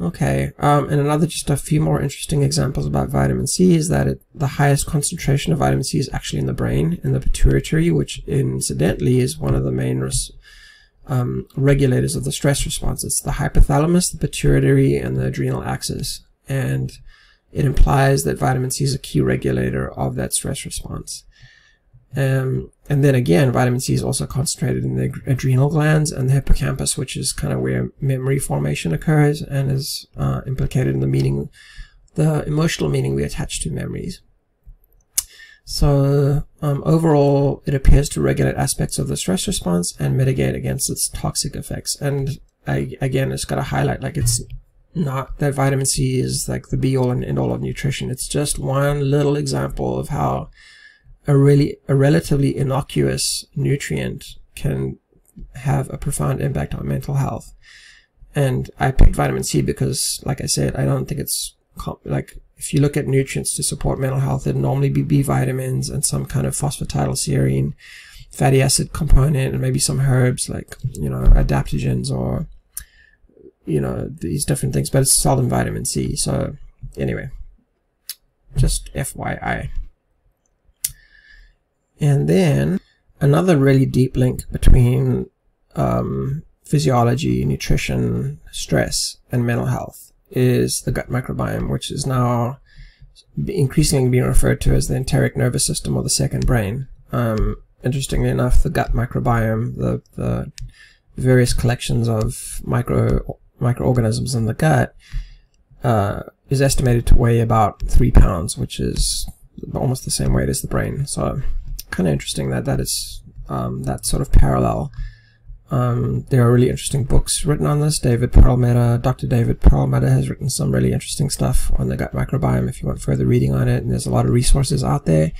Speaker 1: Okay, and just a few more interesting examples about vitamin C is that the highest concentration of vitamin C is actually in the brain, in the pituitary, which incidentally is one of the main regulators of the stress response. It's the hypothalamus, the pituitary, and the adrenal axis, and it implies that vitamin C is a key regulator of that stress response. And then again, vitamin C is also concentrated in the adrenal glands and the hippocampus, which is kind of where memory formation occurs, and is implicated in the emotional meaning we attach to memories. So overall, it appears to regulate aspects of the stress response and mitigate against its toxic effects. And again, it's got to highlight, like, it's not that vitamin C is like the be-all and end-all of nutrition. It's just one little example of how a relatively innocuous nutrient can have a profound impact on mental health. And I picked vitamin C because, like I said, I don't think it's like, if you look at nutrients to support mental health, it'd normally be B vitamins and some kind of phosphatidylserine fatty acid component, and maybe some herbs like, you know, adaptogens, or, you know, these different things, but it's seldom vitamin C. So anyway, just FYI. And then another really deep link between physiology, nutrition, stress, and mental health is the gut microbiome, which is now increasingly being referred to as the enteric nervous system, or the second brain. Interestingly enough, the gut microbiome, the various collections of microorganisms in the gut, is estimated to weigh about 3 pounds, which is almost the same weight as the brain. So kind of interesting that it's that sort of parallel. There are really interesting books written on this. Dr. David Perlmutter has written some really interesting stuff on the gut microbiome if you want further reading on it, and there's a lot of resources out there.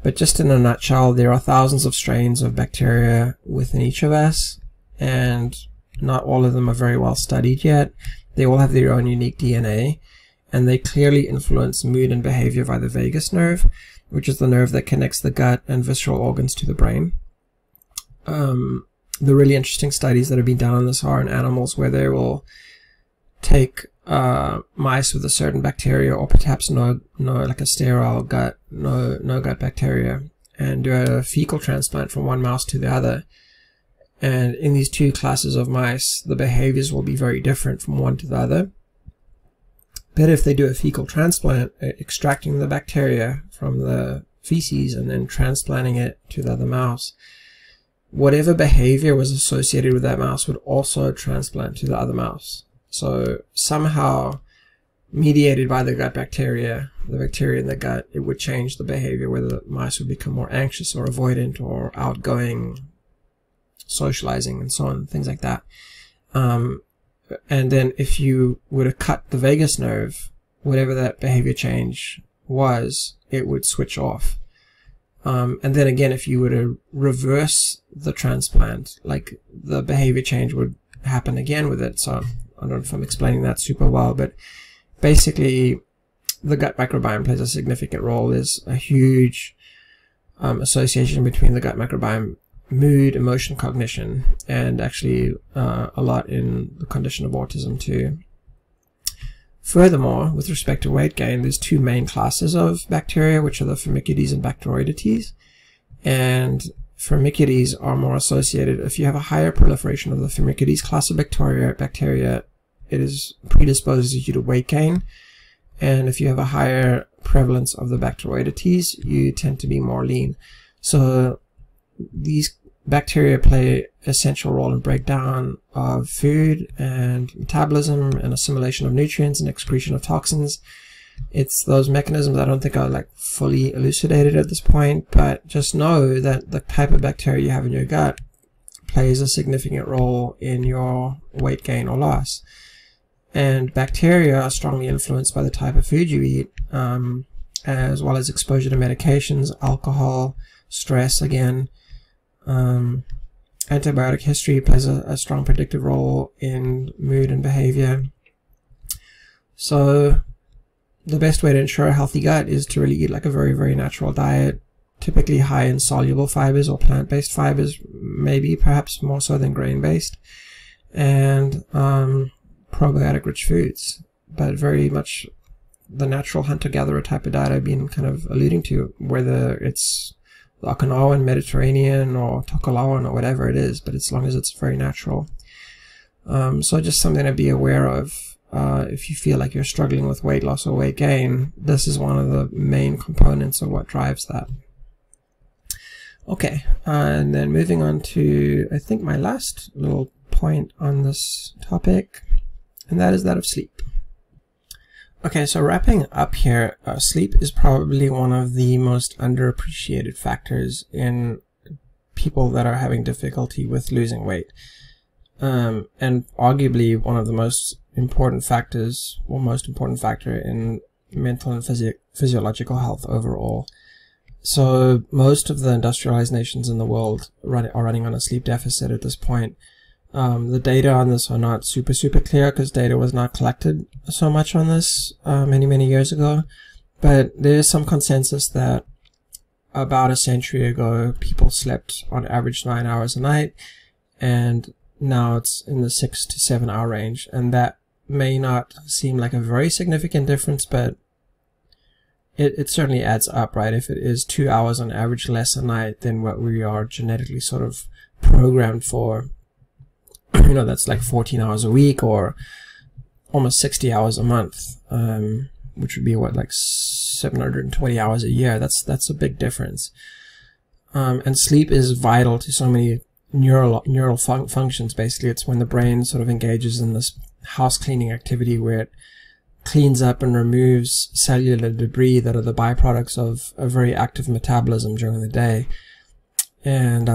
Speaker 1: But just in a nutshell, there are thousands of strains of bacteria within each of us, and not all of them are very well studied yet. They all have their own unique DNA, and they clearly influence mood and behavior via the vagus nerve, which is the nerve that connects the gut and visceral organs to the brain. The really interesting studies that have been done on this are in animals, where they will take mice with a certain bacteria, or perhaps like a sterile gut, no gut bacteria, and do a fecal transplant from one mouse to the other. And in these two classes of mice, the behaviors will be very different from one to the other. But if they do a fecal transplant, extracting the bacteria from the feces and then transplanting it to the other mouse, whatever behavior was associated with that mouse would also transplant to the other mouse. So somehow, mediated by the gut bacteria, the bacteria in the gut, it would change the behavior, whether the mice would become more anxious or avoidant or outgoing, socializing, and so on, things like that. And then if you were to cut the vagus nerve, whatever that behavior change was, it would switch off. And then again, if you were to reverse the transplant, like the behavior change would happen again with it. So I don't know if I'm explaining that super well, but basically the gut microbiome plays a significant role. There's a huge association between the gut microbiome, mood, emotion, cognition, and actually a lot in the condition of autism too. Furthermore, with respect to weight gain, there's two main classes of bacteria, which are the Firmicutes and Bacteroidetes. And Firmicutes are more associated. If you have a higher proliferation of the Firmicutes class of bacteria, it is predisposes you to weight gain. And if you have a higher prevalence of the Bacteroidetes, you tend to be more lean. So these bacteria play an essential role in breakdown of food and metabolism and assimilation of nutrients and excretion of toxins. It's those mechanisms I don't think are like fully elucidated at this point, but just know that the type of bacteria you have in your gut plays a significant role in your weight gain or loss. And bacteria are strongly influenced by the type of food you eat, as well as exposure to medications, alcohol, stress again. Antibiotic history plays a strong predictive role in mood and behavior. So the best way to ensure a healthy gut is to really eat like a very, very natural diet, typically high in soluble fibers or plant-based fibers, maybe perhaps more so than grain-based, and probiotic-rich foods, but very much the natural hunter-gatherer type of diet I've been kind of alluding to, whether it's the Okinawan, Mediterranean, or Tokolawan, or whatever it is, but as long as it's very natural. So just something to be aware of. If you feel like you're struggling with weight loss or weight gain, this is one of the main components of what drives that. Okay, and then moving on to, I think, my last little point on this topic, and that is that of sleep. Okay, so wrapping up here, sleep is probably one of the most underappreciated factors in people that are having difficulty with losing weight. And arguably one of the most important factors, or most important factor in mental and physiological health overall. So most of the industrialized nations in the world are running on a sleep deficit at this point. The data on this are not super clear because data was not collected so much on this many years ago, but there is some consensus that about a century ago people slept on average 9 hours a night, and now it's in the 6 to 7 hour range, and that may not seem like a very significant difference, but it certainly adds up, right? If it is 2 hours on average less a night than what we are genetically sort of programmed for, you know, that's like 14 hours a week or almost 60 hours a month, which would be what, like 720 hours a year. That's a big difference. And sleep is vital to so many neural functions. Basically, it's when the brain sort of engages in this house cleaning activity where it cleans up and removes cellular debris that are the byproducts of a very active metabolism during the day. And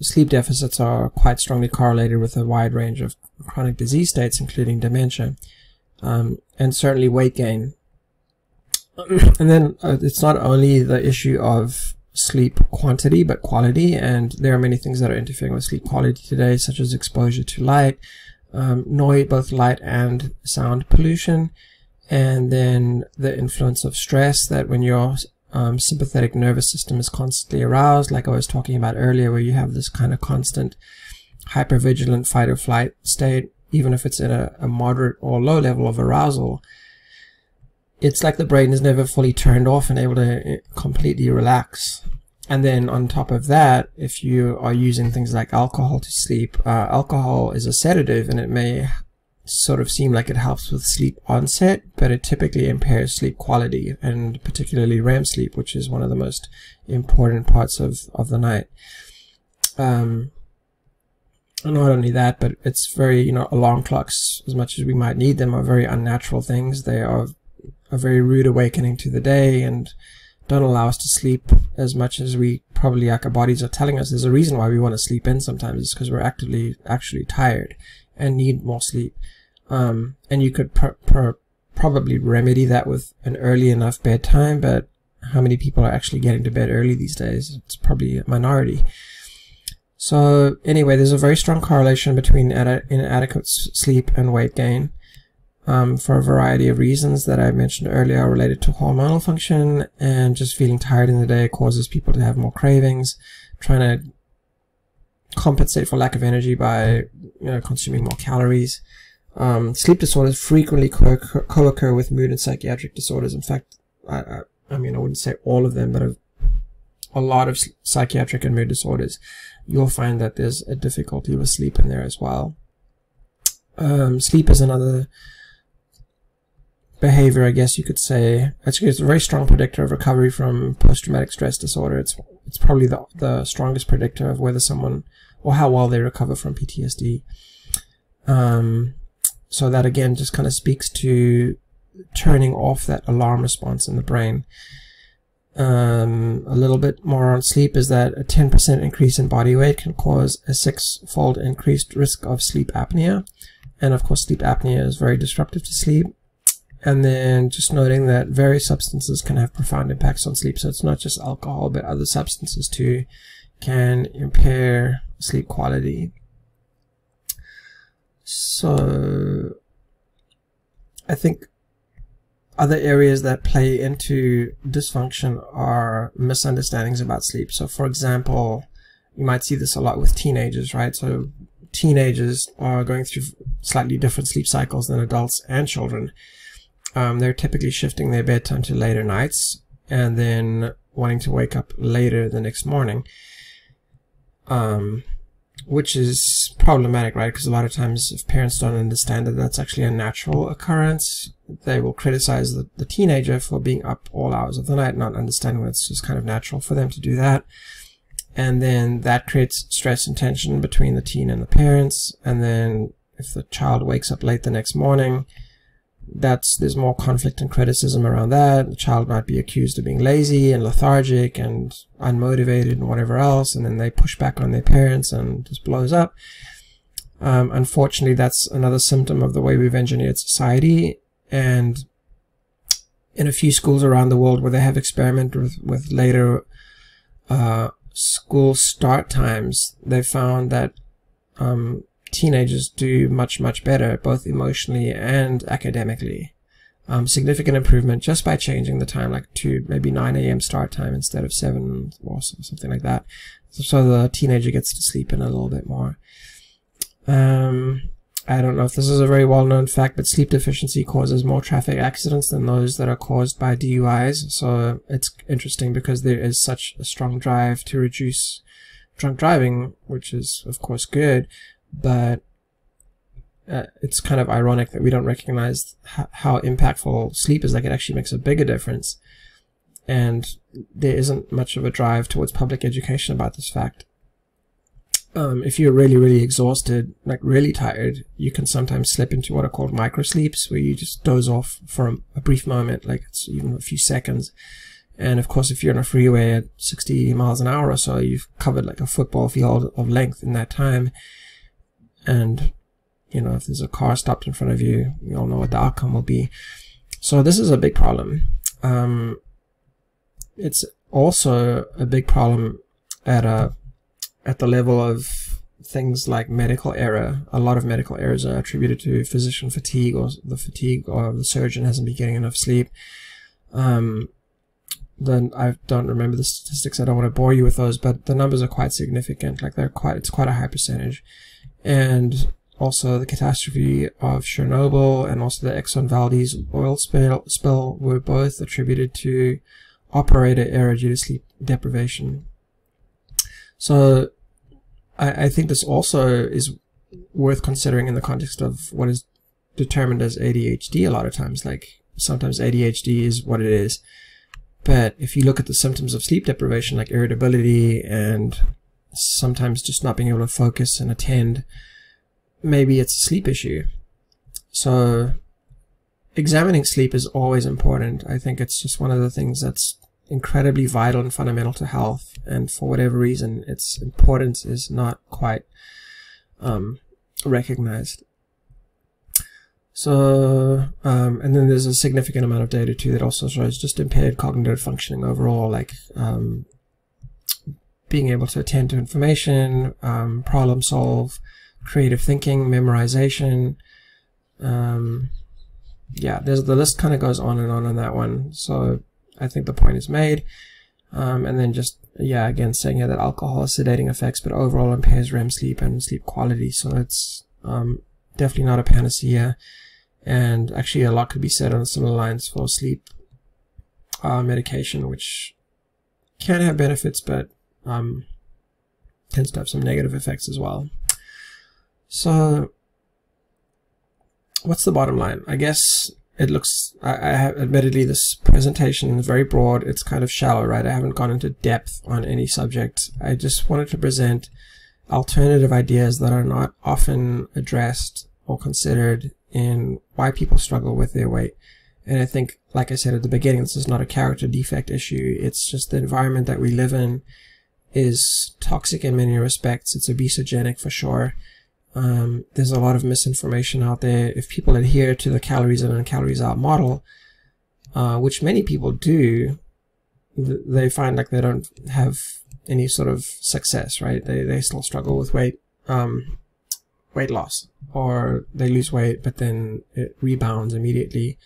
Speaker 1: sleep deficits are quite strongly correlated with a wide range of chronic disease states, including dementia, and certainly weight gain. And then it's not only the issue of sleep quantity, but quality, and there are many things that are interfering with sleep quality today, such as exposure to light, noise, both light and sound pollution, and then the influence of stress, that when your sympathetic nervous system is constantly aroused, like I was talking about earlier, where you have this kind of constant hypervigilant fight or flight state, even if it's at a moderate or low level of arousal, it's like the brain is never fully turned off and able to completely relax. And then on top of that, if you are using things like alcohol to sleep, alcohol is a sedative, and it may sort of seem like it helps with sleep onset, but it typically impairs sleep quality, and particularly REM sleep, which is one of the most important parts of the night. And not only that, but it's very, you know, alarm clocks, as much as we might need them, are very unnatural things. They are a very rude awakening to the day and don't allow us to sleep as much as we probably, like, our bodies are telling us. There's a reason why we want to sleep in sometimes. It's because we're actually tired and need more sleep. And you could probably remedy that with an early enough bedtime, but how many people are actually getting to bed early these days? It's probably a minority. So anyway, there's a very strong correlation between inadequate sleep and weight gain, for a variety of reasons that I mentioned earlier, related to hormonal function, and just feeling tired in the day causes people to have more cravings, trying to compensate for lack of energy by, you know, consuming more calories. Sleep disorders frequently co-occur with mood and psychiatric disorders. In fact, I mean, I wouldn't say all of them, but a lot of psychiatric and mood disorders, you'll find that there's a difficulty with sleep in there as well. Sleep is another behavior, I guess you could say. Actually, it's a very strong predictor of recovery from post-traumatic stress disorder. It's probably the strongest predictor of whether someone, or how well they recover from PTSD. So that again just kind of speaks to turning off that alarm response in the brain. A little bit more on sleep is that a 10% increase in body weight can cause a 6-fold increased risk of sleep apnea. And of course, sleep apnea is very disruptive to sleep. And then just noting that various substances can have profound impacts on sleep. So it's not just alcohol, but other substances too can impair sleep quality. So I think other areas that play into dysfunction are misunderstandings about sleep. So for example, you might see this a lot with teenagers, right? So teenagers are going through slightly different sleep cycles than adults and children. They're typically shifting their bedtime to later nights and then wanting to wake up later the next morning. Which is problematic, right? Because a lot of times if parents don't understand that that's actually a natural occurrence, they will criticize the teenager for being up all hours of the night, not understanding that it's just kind of natural for them to do that. And then that creates stress and tension between the teen and the parents. And then if the child wakes up late the next morning, there's more conflict and criticism around that. The child might be accused of being lazy and lethargic and unmotivated and whatever else, and then they push back on their parents and just blows up. Unfortunately, that's another symptom of the way we've engineered society. And in a few schools around the world where they have experimented with later school start times, they found that teenagers do much better, both emotionally and academically. Significant improvement just by changing the time, like to maybe 9 a.m. start time instead of 7 or something like that. So the teenager gets to sleep in a little bit more. I don't know if this is a very well-known fact, but sleep deficiency causes more traffic accidents than those that are caused by DUIs. So it's interesting because there is such a strong drive to reduce drunk driving, which is of course good, but it's kind of ironic that we don't recognize how impactful sleep is. Like, it actually makes a bigger difference, and there isn't much of a drive towards public education about this fact. If you're really exhausted, like really tired, you can sometimes slip into what are called microsleeps, where you just doze off for a brief moment, like it's even a few seconds. And of course, if you're on a freeway at 60 miles an hour or so, you've covered like a football field of length in that time. And, you know, if there's a car stopped in front of you, you all know what the outcome will be. So this is a big problem. It's also a big problem at the level of things like medical error. A lot of medical errors are attributed to physician fatigue, or the fatigue, or the surgeon hasn't been getting enough sleep. Then I don't remember the statistics. I don't want to bore you with those, but the numbers are quite significant. Like it's quite a high percentage. And also the catastrophe of Chernobyl and also the Exxon Valdez oil spill were both attributed to operator error due to sleep deprivation. So I think this also is worth considering in the context of what is determined as ADHD a lot of times. Like sometimes ADHD is what it is. But if you look at the symptoms of sleep deprivation, like irritability and sometimes just not being able to focus and attend, maybe it's a sleep issue. So examining sleep is always important. I think it's just one of the things that's incredibly vital and fundamental to health, and for whatever reason its importance is not quite recognized. So and then there's a significant amount of data too that also shows just impaired cognitive functioning overall, like being able to attend to information, problem solve, creative thinking, memorization. Yeah, the list kind of goes on that one. So I think the point is made. And then just, yeah, again, saying here that alcohol has sedating effects, but overall impairs REM sleep and sleep quality. So it's definitely not a panacea. And actually a lot could be said on similar lines for sleep medication, which can have benefits, but tends to have some negative effects as well. So what's the bottom line? I guess it looks, I have, admittedly, this presentation is very broad. It's kind of shallow, right? I haven't gone into depth on any subject. I just wanted to present alternative ideas that are not often addressed or considered in why people struggle with their weight. And I think, like I said at the beginning, this is not a character defect issue. It's just the environment that we live in is toxic in many respects. It's obesogenic for sure. There's a lot of misinformation out there. If people adhere to the calories in and calories out model, which many people do, they find like they don't have any sort of success, right? They still struggle with weight loss, or they lose weight, but then it rebounds immediately.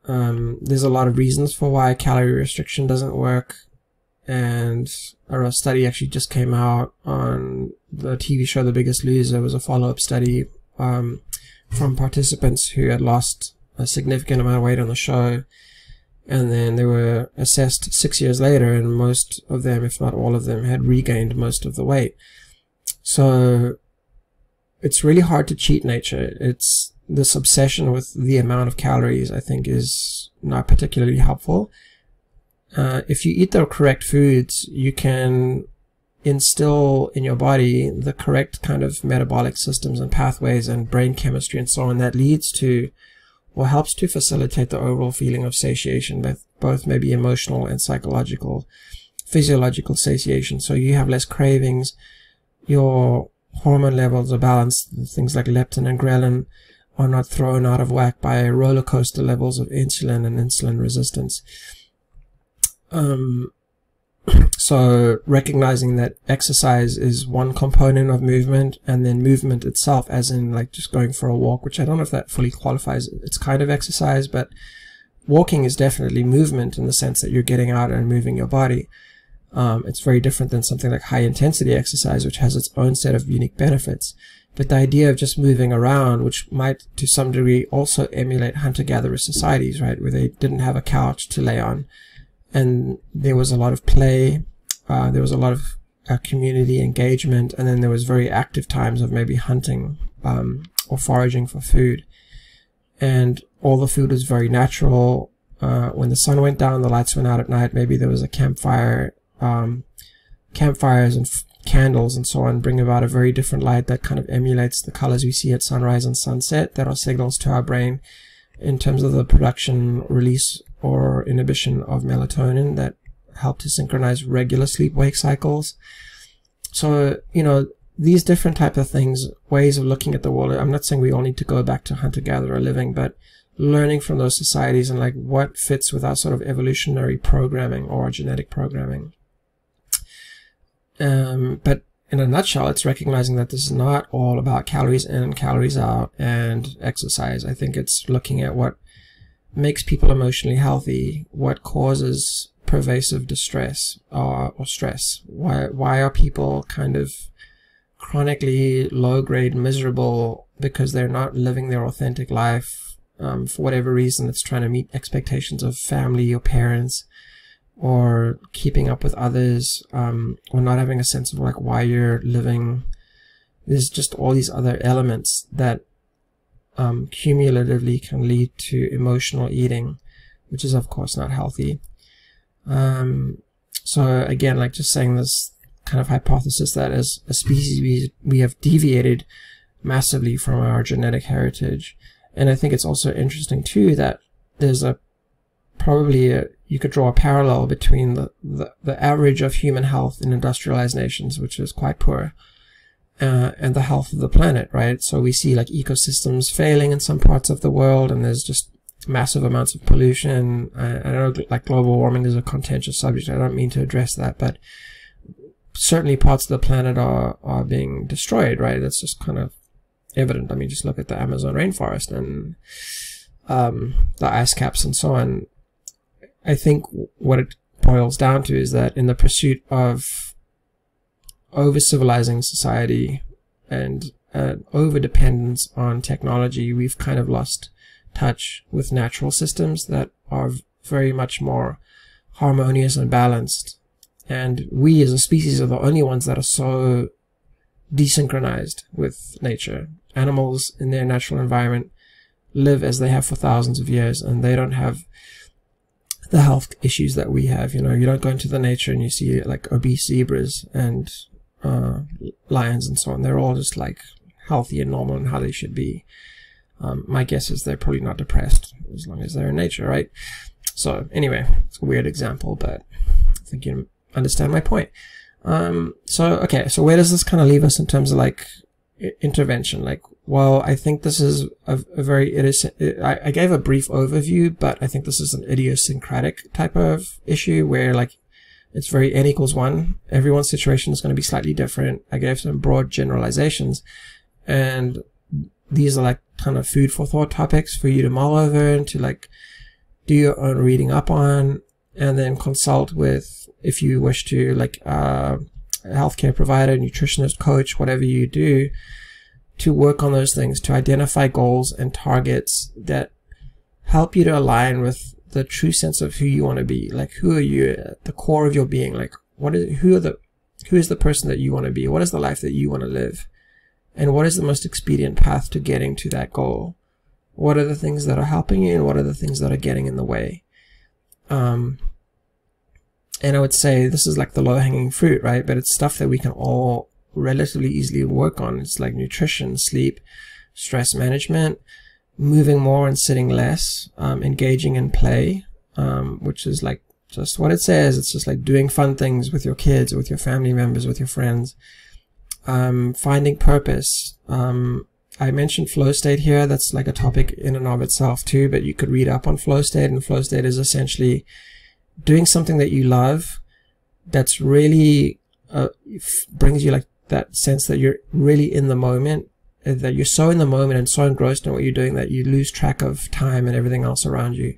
Speaker 1: There's a lot of reasons for why calorie restriction doesn't work. And a study actually just came out on the TV show The Biggest Loser. It was a follow-up study from participants who had lost a significant amount of weight on the show, and then they were assessed 6 years later, and most of them, if not all of them, had regained most of the weight. So it's really hard to cheat nature. It's this obsession with the amount of calories, I think, is not particularly helpful. If you eat the correct foods, you can instill in your body the correct kind of metabolic systems and pathways and brain chemistry and so on that leads to, or helps to facilitate, the overall feeling of satiation, both maybe emotional and psychological, physiological satiation. So you have less cravings, your hormone levels are balanced, things like leptin and ghrelin are not thrown out of whack by roller coaster levels of insulin and insulin resistance. So recognizing that exercise is one component of movement, and then movement itself, as in like just going for a walk, which I don't know if that fully qualifies. It's kind of exercise, but walking is definitely movement in the sense that you're getting out and moving your body. It's very different than something like high intensity exercise, which has its own set of unique benefits. But the idea of just moving around, which might to some degree also emulate hunter-gatherer societies, right, where they didn't have a couch to lay on, and there was a lot of play, there was a lot of community engagement, and then there was very active times of maybe hunting or foraging for food. And all the food was very natural. When the sun went down, the lights went out at night, maybe there was a campfire, campfires and candles and so on bring about a very different light that kind of emulates the colors we see at sunrise and sunset that are signals to our brain in terms of the production, release, or inhibition of melatonin that help to synchronize regular sleep-wake cycles. So, you know, these different type of things, ways of looking at the world, I'm not saying we all need to go back to hunter-gatherer living, but learning from those societies and like what fits with our sort of evolutionary programming or genetic programming. But in a nutshell, it's recognizing that this is not all about calories in, calories out, and exercise. I think it's looking at what makes people emotionally healthy, what causes pervasive distress or stress. Why are people kind of chronically low-grade miserable because they're not living their authentic life for whatever reason? It's trying to meet expectations of family or parents, or keeping up with others, or not having a sense of like why you're living. There's just all these other elements that cumulatively can lead to emotional eating, which is of course not healthy. So again, like just saying this kind of hypothesis that as a species we have deviated massively from our genetic heritage. And I think it's also interesting too that there's you could draw a parallel between the average of human health in industrialized nations, which is quite poor, and the health of the planet, right? So we see like ecosystems failing in some parts of the world, and there's just massive amounts of pollution. I know like global warming is a contentious subject. I don't mean to address that, but certainly parts of the planet are being destroyed, right? That's just kind of evident. I mean, just look at the Amazon rainforest and the ice caps and so on. I think what it boils down to is that in the pursuit of over-civilizing society and over-dependence on technology, we've kind of lost touch with natural systems that are very much more harmonious and balanced. And we as a species are the only ones that are so desynchronized with nature. Animals in their natural environment live as they have for thousands of years, and they don't have the health issues that we have. You know, you don't go into the nature and you see like obese zebras and lions and so on. They're all just like healthy and normal and how they should be. My guess is they're probably not depressed as long as they're in nature, right? So anyway, it's a weird example, but I think you understand my point. Okay, so where does this kind of leave us in terms of like intervention? Like, well, I think this is a very, I gave a brief overview, but I think this is an idiosyncratic type of issue where like it's very N=1. Everyone's situation is going to be slightly different. I gave some broad generalizations, and these are like kind of food for thought topics for you to mull over and to like do your own reading up on, and then consult with, if you wish to, like a healthcare provider, nutritionist, coach, whatever you do, to work on those things, to identify goals and targets that help you to align with the true sense of who you want to be. Like, who are you at the core of your being? Like, who is the person that you want to be? What is the life that you want to live? And what is the most expedient path to getting to that goal? What are the things that are helping you, and what are the things that are getting in the way? And I would say this is like the low-hanging fruit, right? But it's stuff that we can all relatively easily work on. It's like nutrition, sleep, stress management, moving more and sitting less, engaging in play, which is like just what it says. It's just like doing fun things with your kids, with your family members, with your friends, finding purpose. I mentioned flow state here. That's like a topic in and of itself too, but you could read up on flow state, and flow state is essentially doing something that you love that's really brings you like that sense that you're really in the moment, that you're so in the moment and so engrossed in what you're doing that you lose track of time and everything else around you.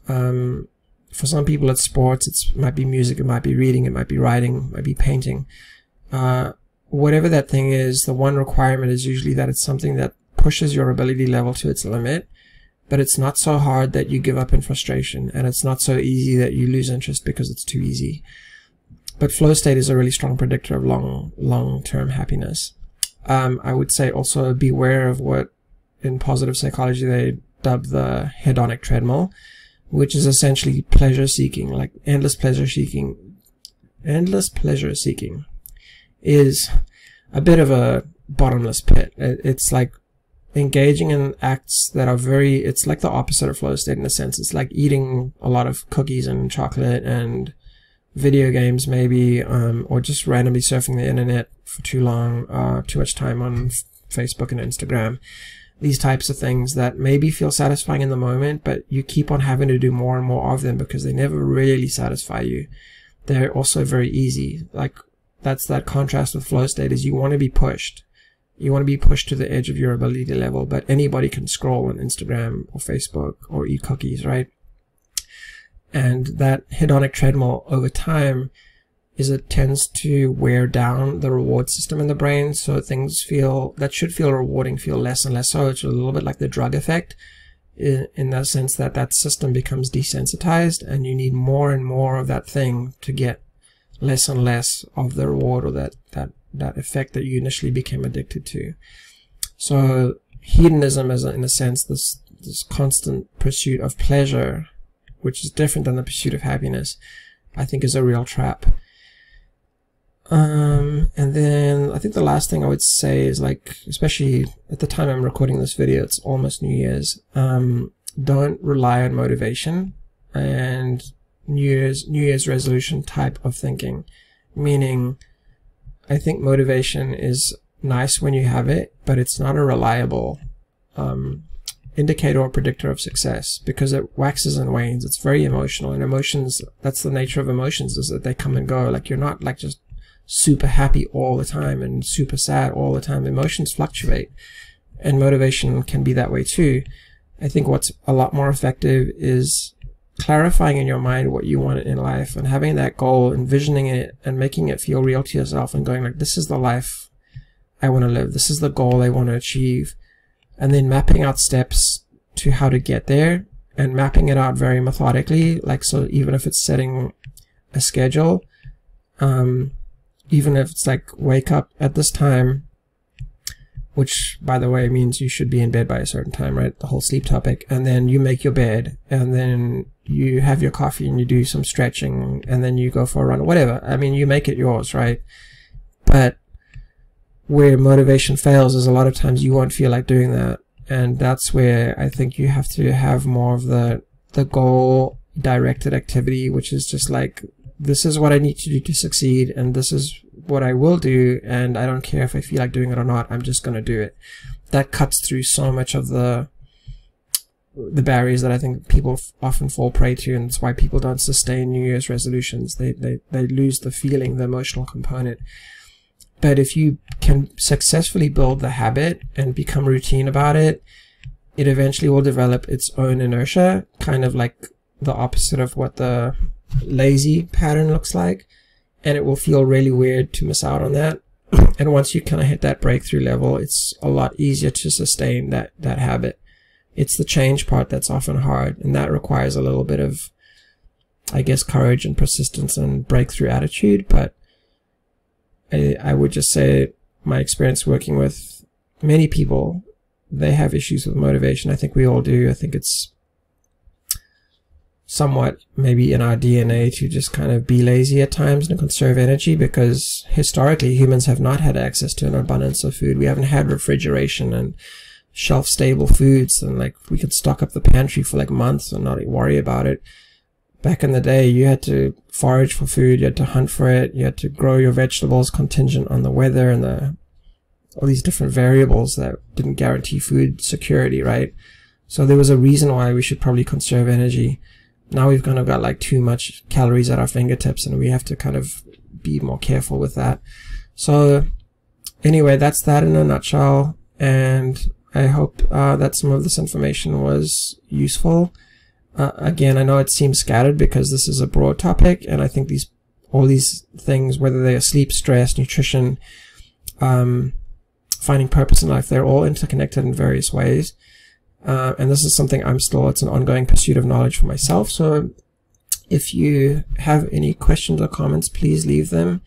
Speaker 1: For some people it's sports, it might be music, it might be reading, it might be writing, it might be painting. Whatever that thing is, the one requirement is usually that it's something that pushes your ability level to its limit, but it's not so hard that you give up in frustration, and it's not so easy that you lose interest because it's too easy. But flow state is a really strong predictor of long-term happiness. I would say also beware of what in positive psychology they dub the hedonic treadmill, which is essentially pleasure seeking, like endless pleasure seeking. Endless pleasure seeking is a bit of a bottomless pit. It's like engaging in acts that are it's like the opposite of flow state in a sense. It's like eating a lot of cookies and chocolate and video games maybe, or just randomly surfing the internet for too long, too much time on Facebook and Instagram. These types of things that maybe feel satisfying in the moment, but you keep on having to do more and more of them because they never really satisfy you. They're also very easy. Like, that's that contrast with flow state, is you want to be pushed. You want to be pushed to the edge of your ability level, but anybody can scroll on Instagram or Facebook or eat cookies, right? And that hedonic treadmill over time it tends to wear down the reward system in the brain, so things that should feel rewarding feel less and less so. It's a little bit like the drug effect in the sense that that system becomes desensitized, and you need more and more of that thing to get less and less of the reward or that effect that you initially became addicted to. So hedonism is, in a sense, this constant pursuit of pleasure, which is different than the pursuit of happiness, I think is a real trap. And then I think the last thing I would say is, like, especially at the time I'm recording this video, it's almost New Year's. Don't rely on motivation and New Year's resolution type of thinking. Meaning, I think motivation is nice when you have it, but it's not a reliable indicator or predictor of success, because it waxes and wanes. It's very emotional, and emotions, that's the nature of emotions, is that they come and go. Like, you're not like just super happy all the time and super sad all the time. Emotions fluctuate, and motivation can be that way too. I think what's a lot more effective is clarifying in your mind what you want in life, and having that goal, envisioning it, and making it feel real to yourself, and going like, this is the life I want to live, this is the goal I want to achieve, and then mapping out steps to how to get there, and mapping it out very methodically. Like, so even if it's setting a schedule, even if it's like, wake up at this time, which, by the way, means you should be in bed by a certain time, right? The whole sleep topic. And then you make your bed, and then you have your coffee, and you do some stretching, and then you go for a run, whatever. I mean, you make it yours, right? But where motivation fails is a lot of times you won't feel like doing that. And that's where I think you have to have more of the goal-directed activity, which is just like, this is what I need to do to succeed, and this is what I will do, and I don't care if I feel like doing it or not, I'm just going to do it. That cuts through so much of the barriers that I think people often fall prey to, and that's why people don't sustain New Year's resolutions. They lose the feeling, the emotional component. But if you can successfully build the habit and become routine about it, it eventually will develop its own inertia, kind of like the opposite of what the lazy pattern looks like. And it will feel really weird to miss out on that. And once you kind of hit that breakthrough level, it's a lot easier to sustain that habit. It's the change part that's often hard, and that requires a little bit of, I guess, courage and persistence and breakthrough attitude. But I would just say, my experience working with many people, they have issues with motivation. I think we all do. I think it's somewhat maybe in our DNA to just kind of be lazy at times and conserve energy, because historically humans have not had access to an abundance of food. We haven't had refrigeration and shelf-stable foods, and like, we could stock up the pantry for like months and not worry about it. Back in the day, you had to forage for food, you had to hunt for it, you had to grow your vegetables contingent on the weather and all these different variables that didn't guarantee food security, right? So there was a reason why we should probably conserve energy. Now we've kind of got like too much calories at our fingertips, and we have to kind of be more careful with that. So anyway, that's that in a nutshell, and I hope that some of this information was useful. Again, I know it seems scattered because this is a broad topic, and I think all these things, whether they are sleep, stress, nutrition, finding purpose in life, they're all interconnected in various ways. And this is something it's an ongoing pursuit of knowledge for myself. So if you have any questions or comments, please leave them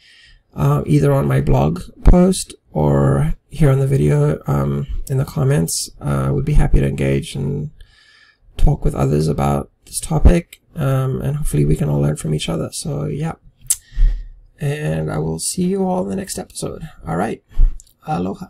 Speaker 1: either on my blog post or here on the video in the comments. I would be happy to engage and talk with others about this topic, and hopefully we can all learn from each other. So yeah, and I will see you all in the next episode. All right, aloha.